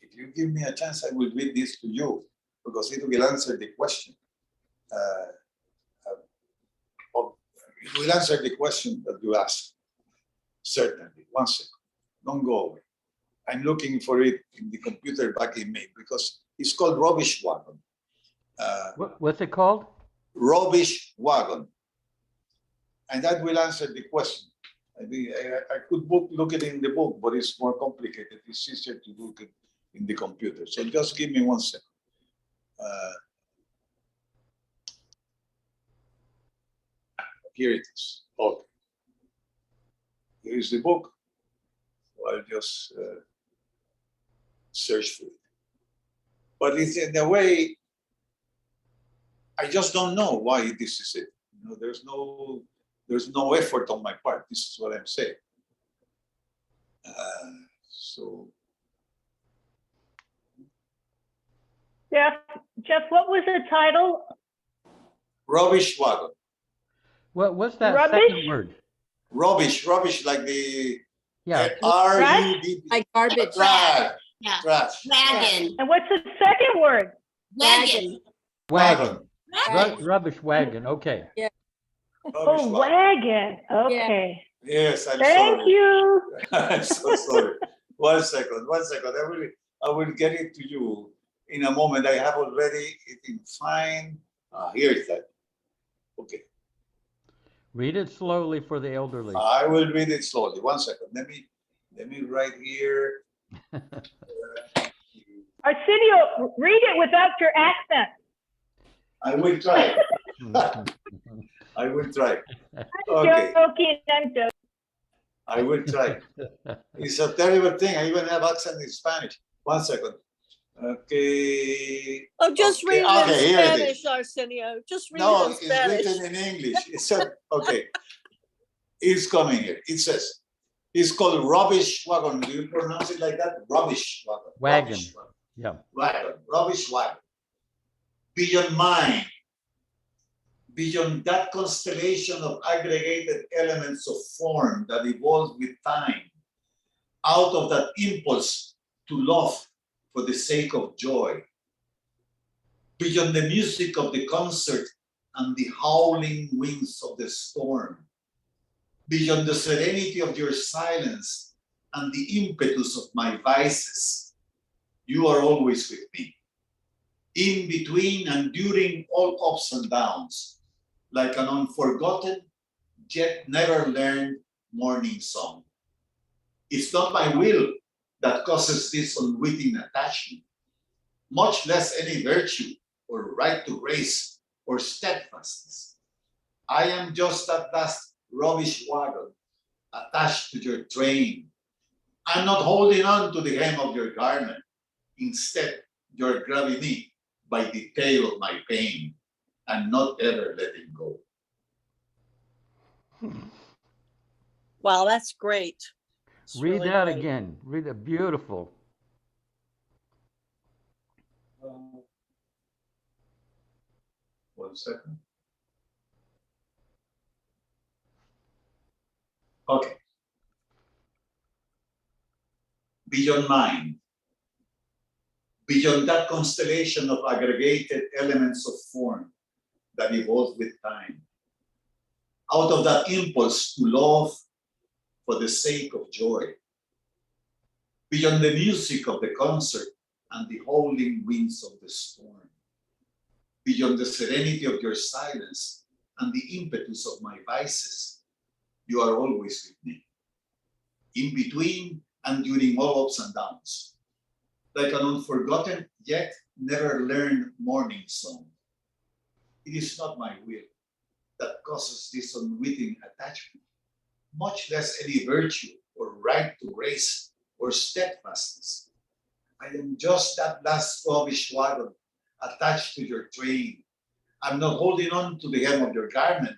If you give me a chance, I will read this to you because it will answer the question. It will answer the question that you asked. Certainly. One second. Don't go away. I'm looking for it in the computer back in me because it's called Rubbish Wagon. What's it called? Rubbish Wagon. And that will answer the question. I mean, I could look it in the book, but it's more complicated. It's easier to look it in the computer. So just give me 1 second. Here it is. Okay. Here is the book. So I'll just search for it. But it's in a way, I just don't know why this is it. You know, there's no effort on my part. This is what I'm saying. So. Jeff, what was the title? Rubbish Wagon. What's that Rubbish? second word? Rubbish, like the Yeah. R-U-B. Like garbage. Trash. Yeah. Trash. Wagon. And what's the second word? Wagon. Wagon. Wagon. Rubbish wagon. Okay. Rubbish Oh, wagon. Okay. Yes, I'm Thank sorry. you. I'm so sorry. 1 second. I will get it to you in a moment. I have already it in fine. Here is that. Okay. Read it slowly for the elderly. I will read it slowly. 1 second. Let me write here. Arsenio, read it without your accent. I will try. I will try. Okay. Joking, I'm joking. I will try. It's a terrible thing. I even have accent in Spanish. 1 second. Okay. Oh, just Okay, read it okay, in here it Spanish, is. Arsenio. Just read No, it in it's Spanish. written in English. It said, okay. It's coming here. It says, it's called Rubbish Wagon. Do you pronounce it like that? Rubbish Wagon. Wagon. Rubbish wagon. Yeah. Wagon. Rubbish Wagon. Beyond mind, beyond that constellation of aggregated elements of form that evolved with time, out of that impulse to love for the sake of joy, beyond the music of the concert and the howling winds of the storm, beyond the serenity of your silence and the impetus of my vices, you are always with me. In between and during all ups and downs, like an unforgotten, yet never learned morning song. It's not my will that causes this unwitting attachment, much less any virtue or right to grace or steadfastness. I am just that vast rubbish wagon attached to your train. I'm not holding on to the hem of your garment. Instead, you're grabbing me by the tail of my pain and not ever letting go. Wow, that's great. It's Read really that great. again. Read it. Beautiful. One second. Okay. Beyond mind, beyond that constellation of aggregated elements of form that evolved with time, out of that impulse to love for the sake of joy, beyond the music of the concert and the howling winds of the storm, beyond the serenity of your silence and the impetus of my vices, you are always with me, in between and during all ups and downs, like an unforgotten yet never learned morning song. It is not my will that causes this unwitting attachment, much less any virtue or right to grace or steadfastness. I am just that last rubbish wagon attached to your train. I'm not holding on to the hem of your garment.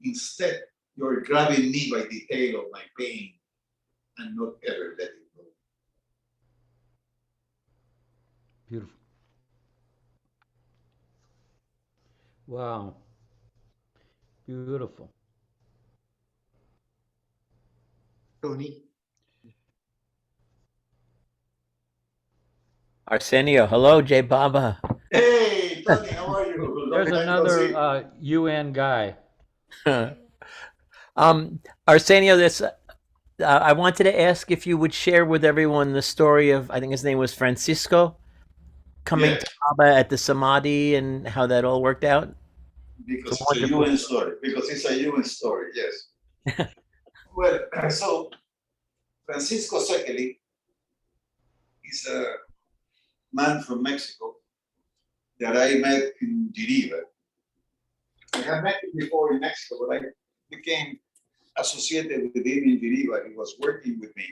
Instead, you're grabbing me by the tail of my pain and not ever letting go. Beautiful. Wow. Beautiful. Tony. Arsenio, hello, Jay Baba. Hey, Tony, how are you? Long There's time no see. another UN guy. Arsenio, I wanted to ask if you would share with everyone the story of, I think his name was Francisco, coming Yeah, to Baba at the Samadhi and how that all worked out. because It's a it's a wonderful UN story. Because it's a UN story, yes. Well, so Francisco Sekeli is a man from Mexico that I met in Geneva. I had met him before in Mexico, but I became associated with him in Geneva. He was working with me.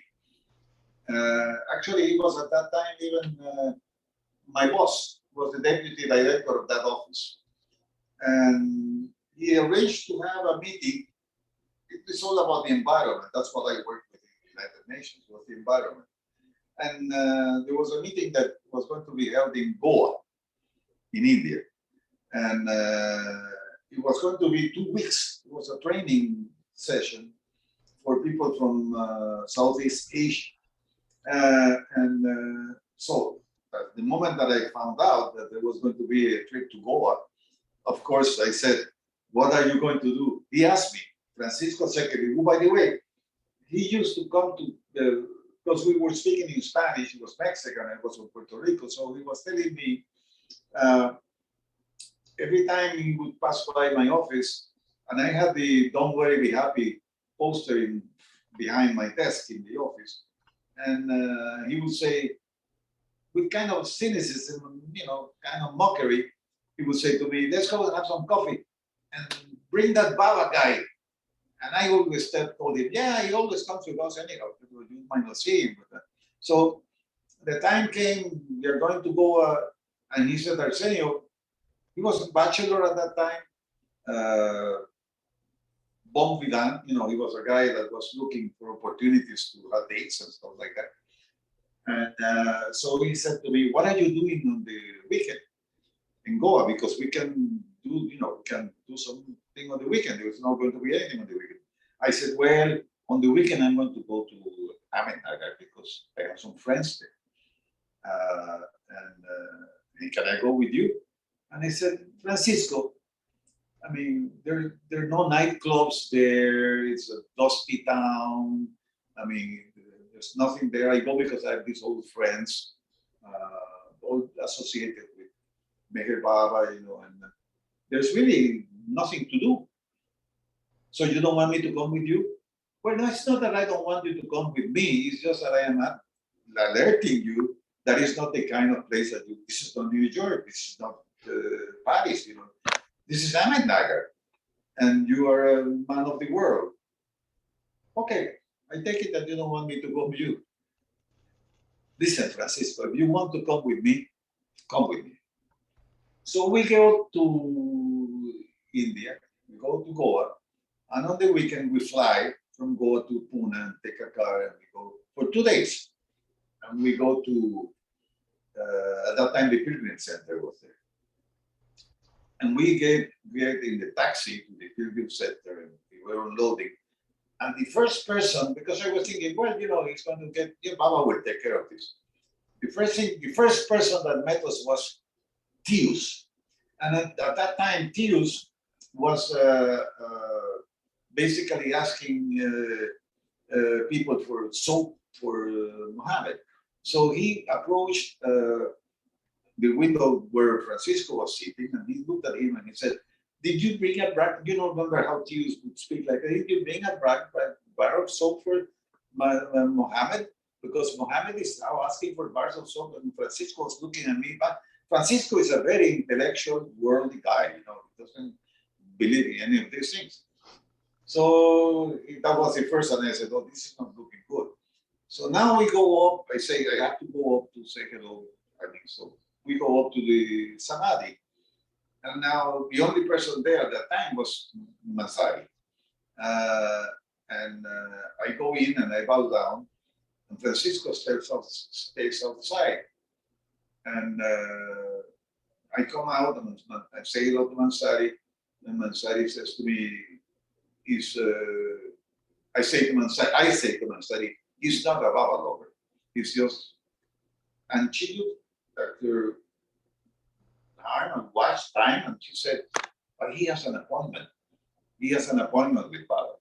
Actually, he was at that time even my boss, was the deputy director of that office. And he arranged to have a meeting. It is all about the environment. That's what I worked with in the United Nations, was the environment. And there was a meeting that was going to be held in Goa, in India. And it was going to be 2 weeks. It was a training session for people from Southeast Asia. So the moment that I found out that there was going to be a trip to Goa, of course, I said, what are you going to do? He asked me, Francisco Sekeli, who, by the way, he used to come to, because we were speaking in Spanish, he was Mexican, I was from Puerto Rico, so he was telling me, every time he would pass by my office, and I had the "Don't worry, be happy" poster behind my desk in the office, and he would say, with kind of cynicism, kind of mockery, he would say to me, "Let's go and have some coffee, and bring that Baba guy." And I always told him, "Yeah, he always comes with us anyhow. You might not see him." But, so the time came, we are going to go, and he said, Arsenio, he was a bachelor at that time, bon vivant, he was a guy that was looking for opportunities to have dates and stuff like that. And so he said to me, what are you doing on the weekend in Goa? Because we can do something on the weekend. There was not going to be anything on the weekend. I said, well, on the weekend, I'm going to go to Ahmednagar because I have some friends there. And can I go with you? And I said, Francisco, I mean, there are no nightclubs there. It's a dusty town. I mean, there's nothing there. I go because I have these old friends, all associated with Meherabad, and there's really nothing to do. So you don't want me to come with you? Well, no, it's not that I don't want you to come with me. It's just that I am alerting you that is not the kind of place that this is not New York. This is not Paris. This is Ahmednagar, and you are a man of the world. Okay, I take it that you don't want me to go with you. Listen, Francisco, if you want to come with me, come with me. So we go to India, we go to Goa, and on the weekend we fly from Goa to Pune and take a car and we go for 2 days. And we go to, at that time, the Pilgrim Center was there. And we get in the taxi to the Pilgrim Center and we were unloading. And the first person, because I was thinking, well, he's going to get, Baba will take care of this. The first person that met us was Tius. And at that time, Tius was basically asking people for soap for Muhammad. So he approached the window where Francisco was sitting, and he looked at him and he said, "Did you bring a bar?" You don't remember how Tius would speak like that. "Did you bring a bar of soap for Muhammad? Because Muhammad is now asking for bars of soap." And Francisco was looking at me, but Francisco is a very intellectual, worldly guy. He doesn't believe in any of these things. So that was the first, and I said, "Oh, this is not looking good." So now we go up. I say I have to go up to say hello. So we go up to the Samadhi. And now the only person there at that time was Masai. I go in and I bow down, and Francisco stays outside. And I come out and I say hello to Mansari, and Mansari says to me, I say to Mansari, he's not a Baba lover. He's just, and she looked at her time and watched time, and she said, but he has an appointment. He has an appointment with Baba.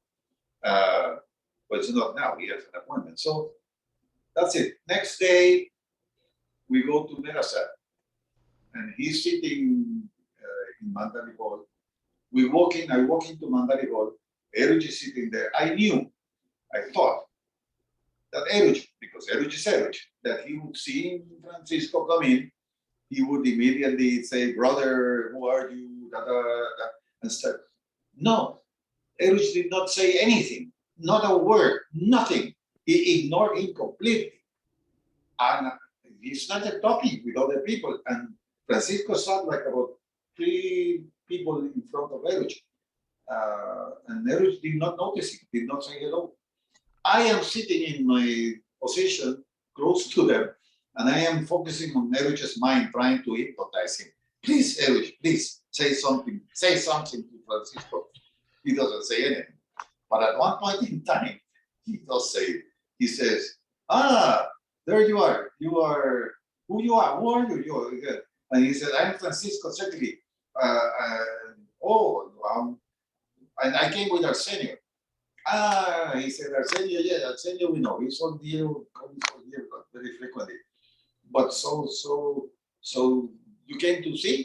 But it's not now, he has an appointment. So that's it. Next day, we go to Meherabad, and he's sitting in Mandali Hall. I walk into Mandali Hall, Eruj is sitting there. I thought that Eruj, because Eruj is Eruj, that he would see Francisco come in, he would immediately say, "Brother, who are you?" Da, da, da, and start. No, Eruj did not say anything, not a word, nothing. He ignored him completely. And he started talking with other people, and Francisco sat like about 3 people in front of Eruj. And Eruj did not notice him, did not say hello. I am sitting in my position close to them, and I am focusing on Eruj's mind, trying to hypnotize him. "Please, Eruj, please say something. Say something to Francisco." He doesn't say anything. But at one point in time, he does say it. He says, there you are. You are who you are. Who are you? You are good. And he said, "I'm Francisco Segri. And I came with Arsenio." He said, "Arsenio, yeah, Arsenio, we know. He's on here very frequently. But so you came to see?"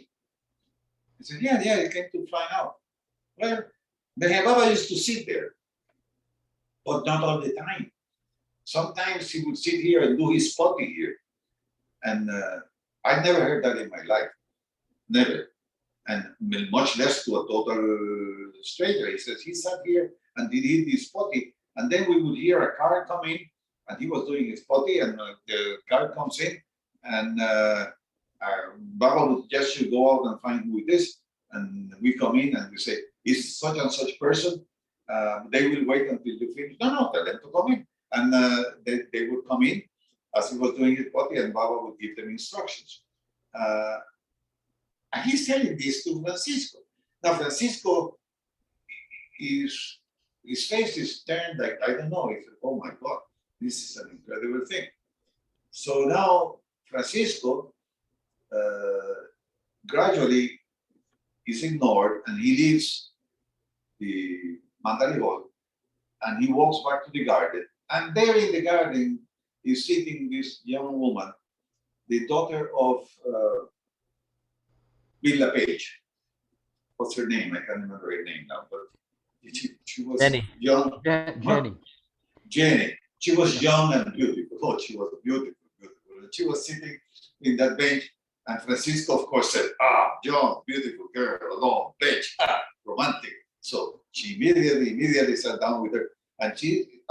He said, yeah, I came to find out. Well, Meherabad used to sit there, but not all the time. Sometimes he would sit here and do his potty here. And I never heard that in my life. Never. And much less to a total stranger. He says he sat here and did his potty, and then we would hear a car come in, and he was doing his potty, and the car comes in, and Baba would just go out and find who it is, and we come in and we say, "Is such and such person?" They will wait until you finish. No, tell them to come in, and they would come in as he was doing his potty, and Baba would give them instructions. And he's telling this to Francisco. Now, Francisco, his face is turned like, I don't know. He said, "Oh my God, this is an incredible thing." So now Francisco gradually is ignored, and he leaves the Mandali Hall, and he walks back to the garden. And there in the garden is sitting this young woman, the daughter of Villa Page. What's her name? I can't remember her name now, but she was Jenny. young. Jenny. Jenny. She was young and beautiful. Oh, she was beautiful. And she was sitting in that bench, and Francisco, of course, said, "Young, beautiful girl, alone, bench, romantic." So she immediately sat down with her, and she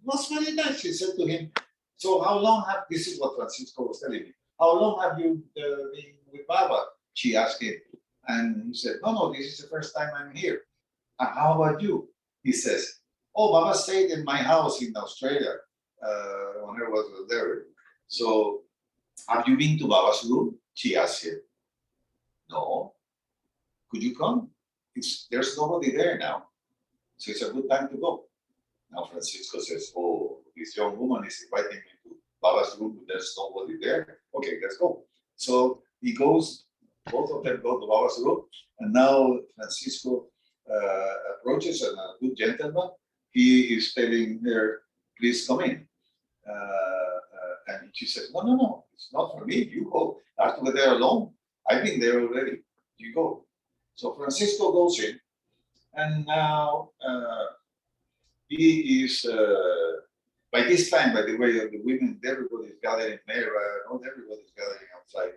was very nice. She said to him, "So how long this is what Francisco was telling me, how long have you been with Baba?" She asked him, and he said, No, this is the first time I'm here." "And how about you?" He says, "Oh, Baba stayed in my house in Australia when I was there. So, have you been to Baba's room?" She asked him. "No." "Could you come? There's nobody there now, so it's a good time to go." Now Francisco says, oh, this young woman is inviting me to Baba's room, there's nobody there. Okay, let's go. So he goes, both of them go to Baba's room, and now Francisco approaches, and a good gentleman, he is telling her, please come in. And she says, no, no, no, it's not for me, you go. I have to go there alone. I've been there already, you go. So Francisco goes in, and now he is, by this time, by the way, the women, everybody's gathering, Mehera, not everybody's gathering outside.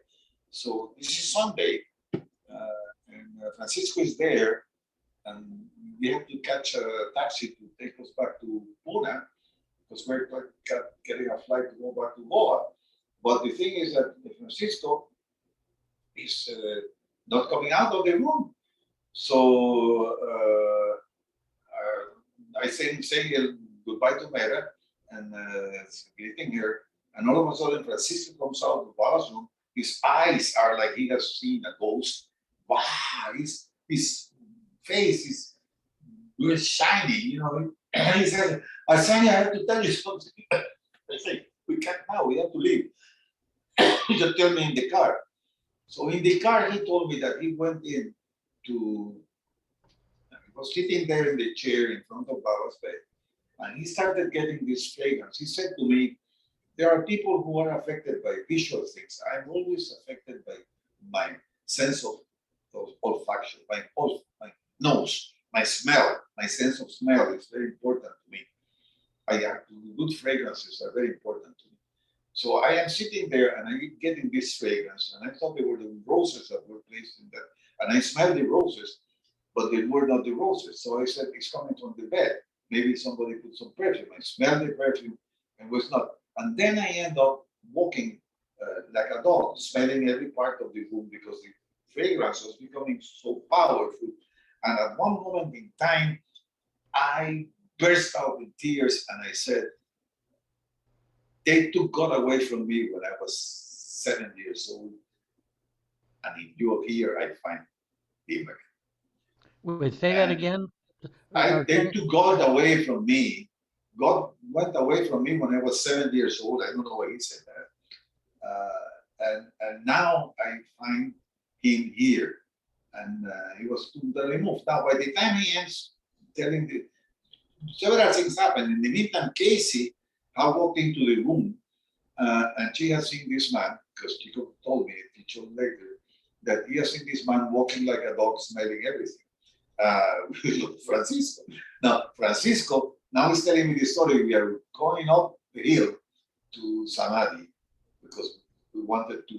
So this is Sunday, and Francisco is there, and we have to catch a taxi to take us back to Pune, because we're getting a flight to go back to Goa. But the thing is that Francisco is not coming out of the room. So I say goodbye to Mehera and greeting her. And all of a sudden, Francisco comes out of the Baba's room. His eyes are like he has seen a ghost. Wow, his face is really shiny, you know. And he says, Arsenio, I have to tell you something. I say, we can't now, we have to leave. Just tell me in the car. So in the car, he told me that he went in to, he was sitting there in the chair in front of Baba's bed, and he started getting this fragrance. He said to me, there are people who are affected by visual things. I'm always affected by my sense of olfaction, my nose, my smell, my sense of smell is very important to me. Good fragrances are very important to me. So I am sitting there and I'm getting this fragrance, and I thought they were the roses that were placed in that. And I smelled the roses, but they were not the roses. So I said, it's coming from the bed. Maybe somebody put some perfume. I smelled the perfume and was not. And then I end up walking like a dog, smelling every part of the room because the fragrance was becoming so powerful. And at one moment in time, I burst out in tears and I said, they took God away from me when I was 7 years old. And if you're here, I find him again. Wait, say that again. They took God away from me. God went away from me when I was 7 years old. I don't know why he said that. And now I find him here. And he was totally moved. Now, by the time he ends telling several things happened. In the meantime, Casey had walked into the room and she has seen this man, because she told me, she told later, that he has seen this man walking like a dog, smelling everything. Francisco. Now, Francisco, now he's telling me the story. We are going up the hill to Samadhi because I wanted to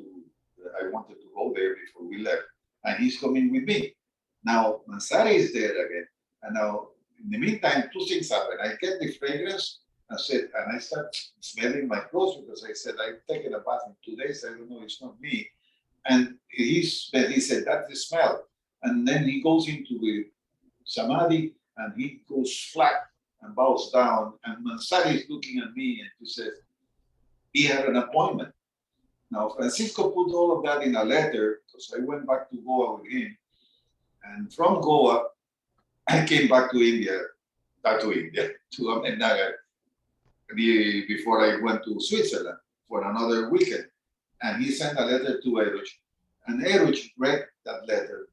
go there before we left. And he's coming with me. Now, Mansari is there again. And now, in the meantime, two things happen. I get the fragrance, and I start smelling my clothes because I said, I've taken a bath in 2 days. I don't know, it's not me. And he said, that's the smell. And then he goes into the Samadhi and he goes flat and bows down. And Mansari is looking at me and he says, he had an appointment. Now, Francisco put all of that in a letter because I went back to Goa with him. And from Goa, I came back to India, to Ahmednagar, before I went to Switzerland for another weekend. And he sent a letter to Eruch. And Eruch read that letter.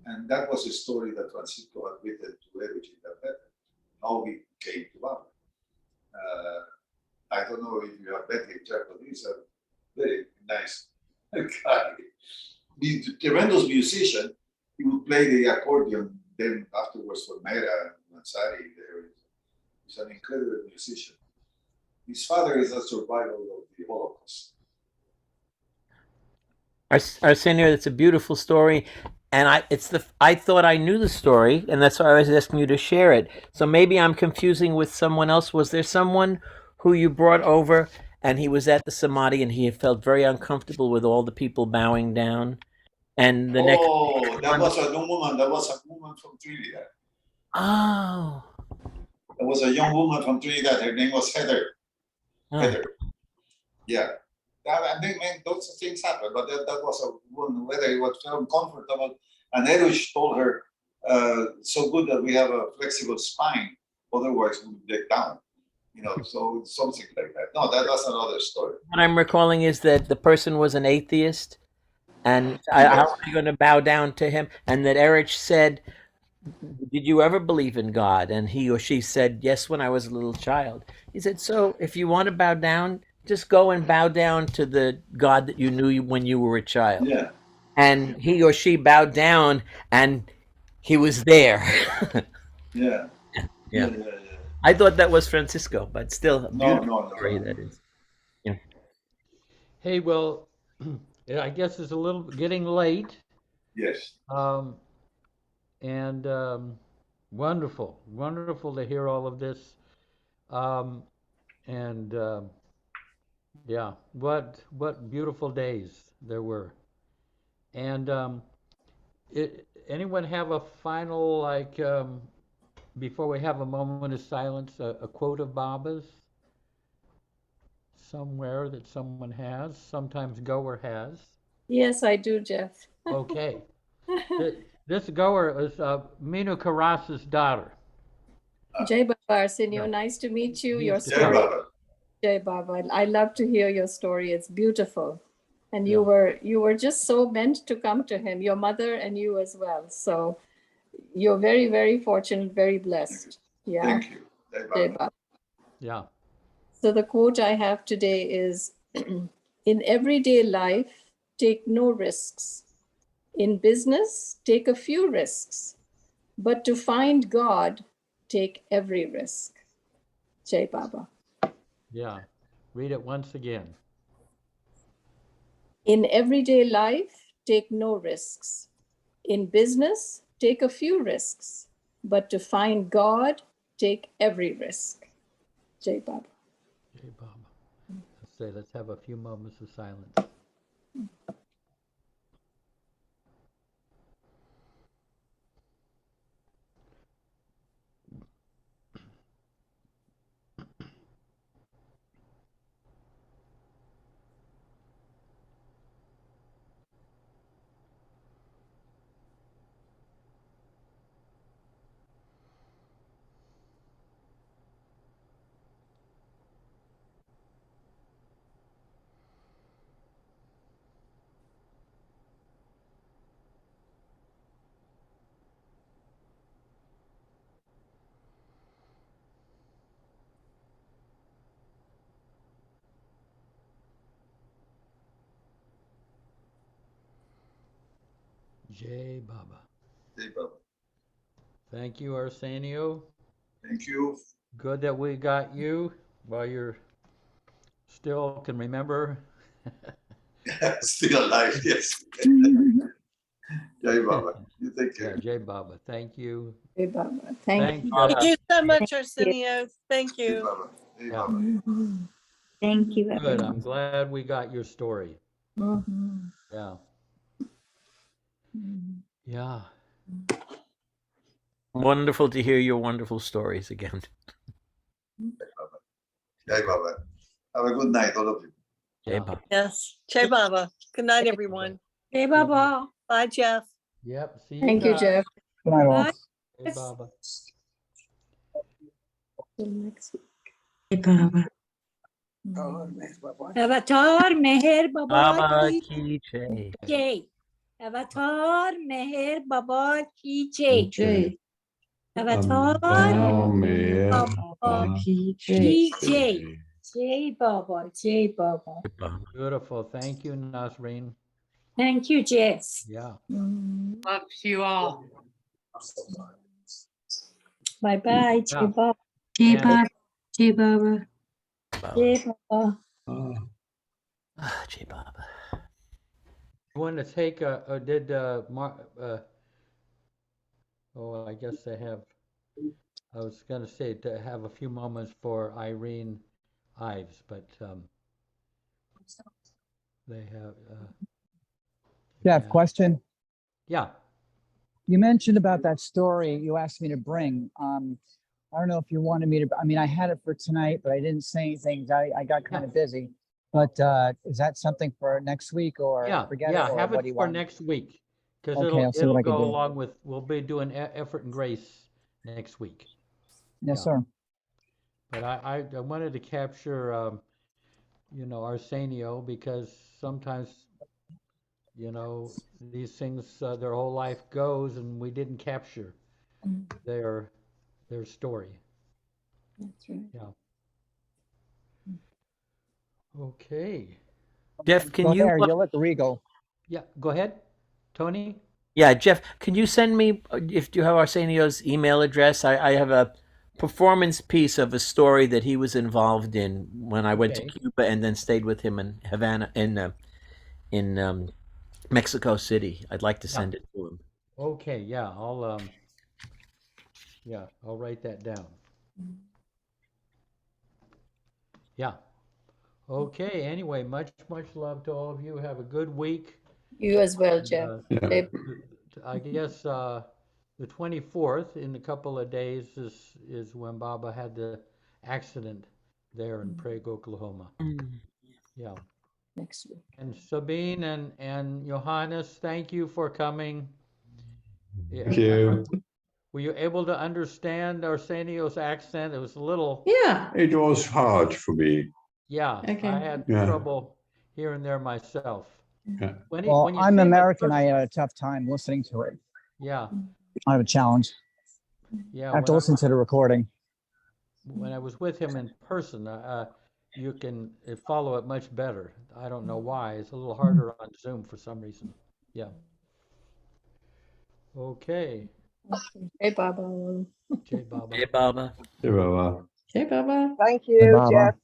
And that was a story that Francisco had written to Eruch in that letter, how he came to Baba. I don't know if you have met him, but he's a very nice guy. He's a tremendous musician. He would play the accordion then afterwards for Mehera and Mansari. He's an incredible musician. His father is a survivor of the Holocaust. Arsenio, that's a beautiful story, and I thought I knew the story, and that's why I was asking you to share it. So maybe I'm confusing with someone else. Was there someone who you brought over, and he was at the Samadhi, and he felt very uncomfortable with all the people bowing down? And the next. That was a young woman. That was a woman from Trinidad. Oh. There was a young woman from Trinidad. Her name was Heather. Oh. Heather. Yeah. I think those things happen, but that was a woman, whether it was uncomfortable. And Eruch told her, so good that we have a flexible spine. otherwise we would break down. You know, so it's something like that. No, that's another story. What I'm recalling is that the person was an atheist, and how are you going to bow down to him? And that Erich said, "Did you ever believe in God?" And he or she said, "Yes, when I was a little child." He said, "So if you want to bow down, just go and bow down to the God that you knew when you were a child." Yeah. And he or she bowed down, and he was there. Yeah. Yeah. Yeah. I thought that was Francisco, but still a beautiful No. story that is. Hey, well, I guess it's a little getting late. Yes. And wonderful to hear all of this. Um, and yeah, what beautiful days there were. And anyone have a final, like, before we have a moment of silence, a quote of Baba's somewhere that someone has, sometimes Goer has. Yes, I do, Jeff. Okay. This Goer is Minu Karas's daughter. Jai Baba Arsenio, Yeah. nice to meet you. Meet Your you. Jai story, Baba. Jai Baba. I love to hear your story. It's beautiful. And Yeah. you were just so meant to come to him, your mother and you as well. So you're very, very fortunate, very blessed. Yeah. Thank you. Jai Jai Baba. Baba. Yeah. So the quote I have today is in everyday life, take no risks. In business, take a few risks. But to find God, take every risk. Jai Baba. Yeah. Read it once again. In everyday life, take no risks. In business, take a few risks. But to find God, take every risk. Jai Baba. Jai Baba. Let's have a few moments of silence. Jai Baba. Jai Baba. Thank you, Arsenio. Thank you. Good that we got you while you're still can remember. Still alive, yes. Jai Baba. You take Yeah, care. Jai Baba. Thank you. Jai Baba. Thank you. Thank you so much, you. Arsenio. Thank Jai you. Baba. Jai Yeah. Baba. Thank you, Good. everyone. I'm glad we got your story. Mhm. Yeah. Yeah. Wonderful to hear your wonderful stories again. Jai Baba. Have a good night, all of you. Jai Yeah. Baba. Yes. Jai Baba. Good night, everyone. Jai Baba. Bye, Jeff. Yep. See you Thank you, guys. Jeff. Good night, all. Bye. Jai Baba. Till next week. Avatar Meher Baba Baba ki ki jai. jai. Avatar Meher Baba ki jai. Avatar Baba ki jai. Jai Baba, Jai Baba. Baba. Beautiful. Thank you, Nasreen. Thank you, Jess. Yeah. Mhm. You all. Bye bye, Jai Yeah. Baba. And Jai Baba. Baba. Jai Baba. Ah, Jai Baba. you want to take oh, I guess they have. I was going to say to have a few moments for Irene Ives, but they have. Jeff, Yeah. question. Yeah. You mentioned about that story you asked me to bring. I don't know if you wanted me to, I mean, I had it for tonight, but I didn't say anything. I got kind of busy. But is that something for next week or Yeah. forget Yeah. it? Or Have what it do you for want? next week because Okay, I'll see what it'll I can go do. along with. We'll be doing effort and grace next week. Yes, Yeah. sir. But I wanted to capture, Arsenio because sometimes, these things, their whole life goes and we didn't capture their story. That's right. Yeah. Okay. Jeff, can Go you? there. You look regal. Yeah, go ahead, Tony. Yeah, Jeff, can you send me, if you have Arsenio's email address? I have a performance piece of a story that he was involved in when I went to Okay. Cuba and then stayed with him in Havana, in Mexico City. I'd like to Yeah. send it to him. Okay, I'll write that down. Yeah. Okay, anyway, much love to all of you. Have a good week. You as well, And, Jeff. Yeah. I guess the 24th, in a couple of days, is when Baba had the accident there in Prague, Oklahoma. Yeah. Next week. And Sabine and Johannes, thank you for coming. Thank you. Were you able to understand Arsenio's accent? It was a little, Yeah. It was hard for me. yeah, I Okay. had Yeah. trouble here and there myself. Yeah. Well, When you I'm sing in American. I person- had a tough time listening to it. Yeah, I have a challenge. yeah. I have to listen to the recording. When I was with him in person, you can follow it much better. I don't know why. It's a little harder on Zoom for some reason. Yeah. Okay. Hey, Baba. Jai Baba. Hey, Baba. Yeah, well, Hey, Baba. Thank Hey, you, Baba. Jeff.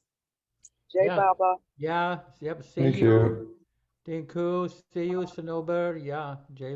Jai Yeah. Baba. Yeah. Yep. See thank you. you. Dinku. See you, Sonober. Yeah. Jai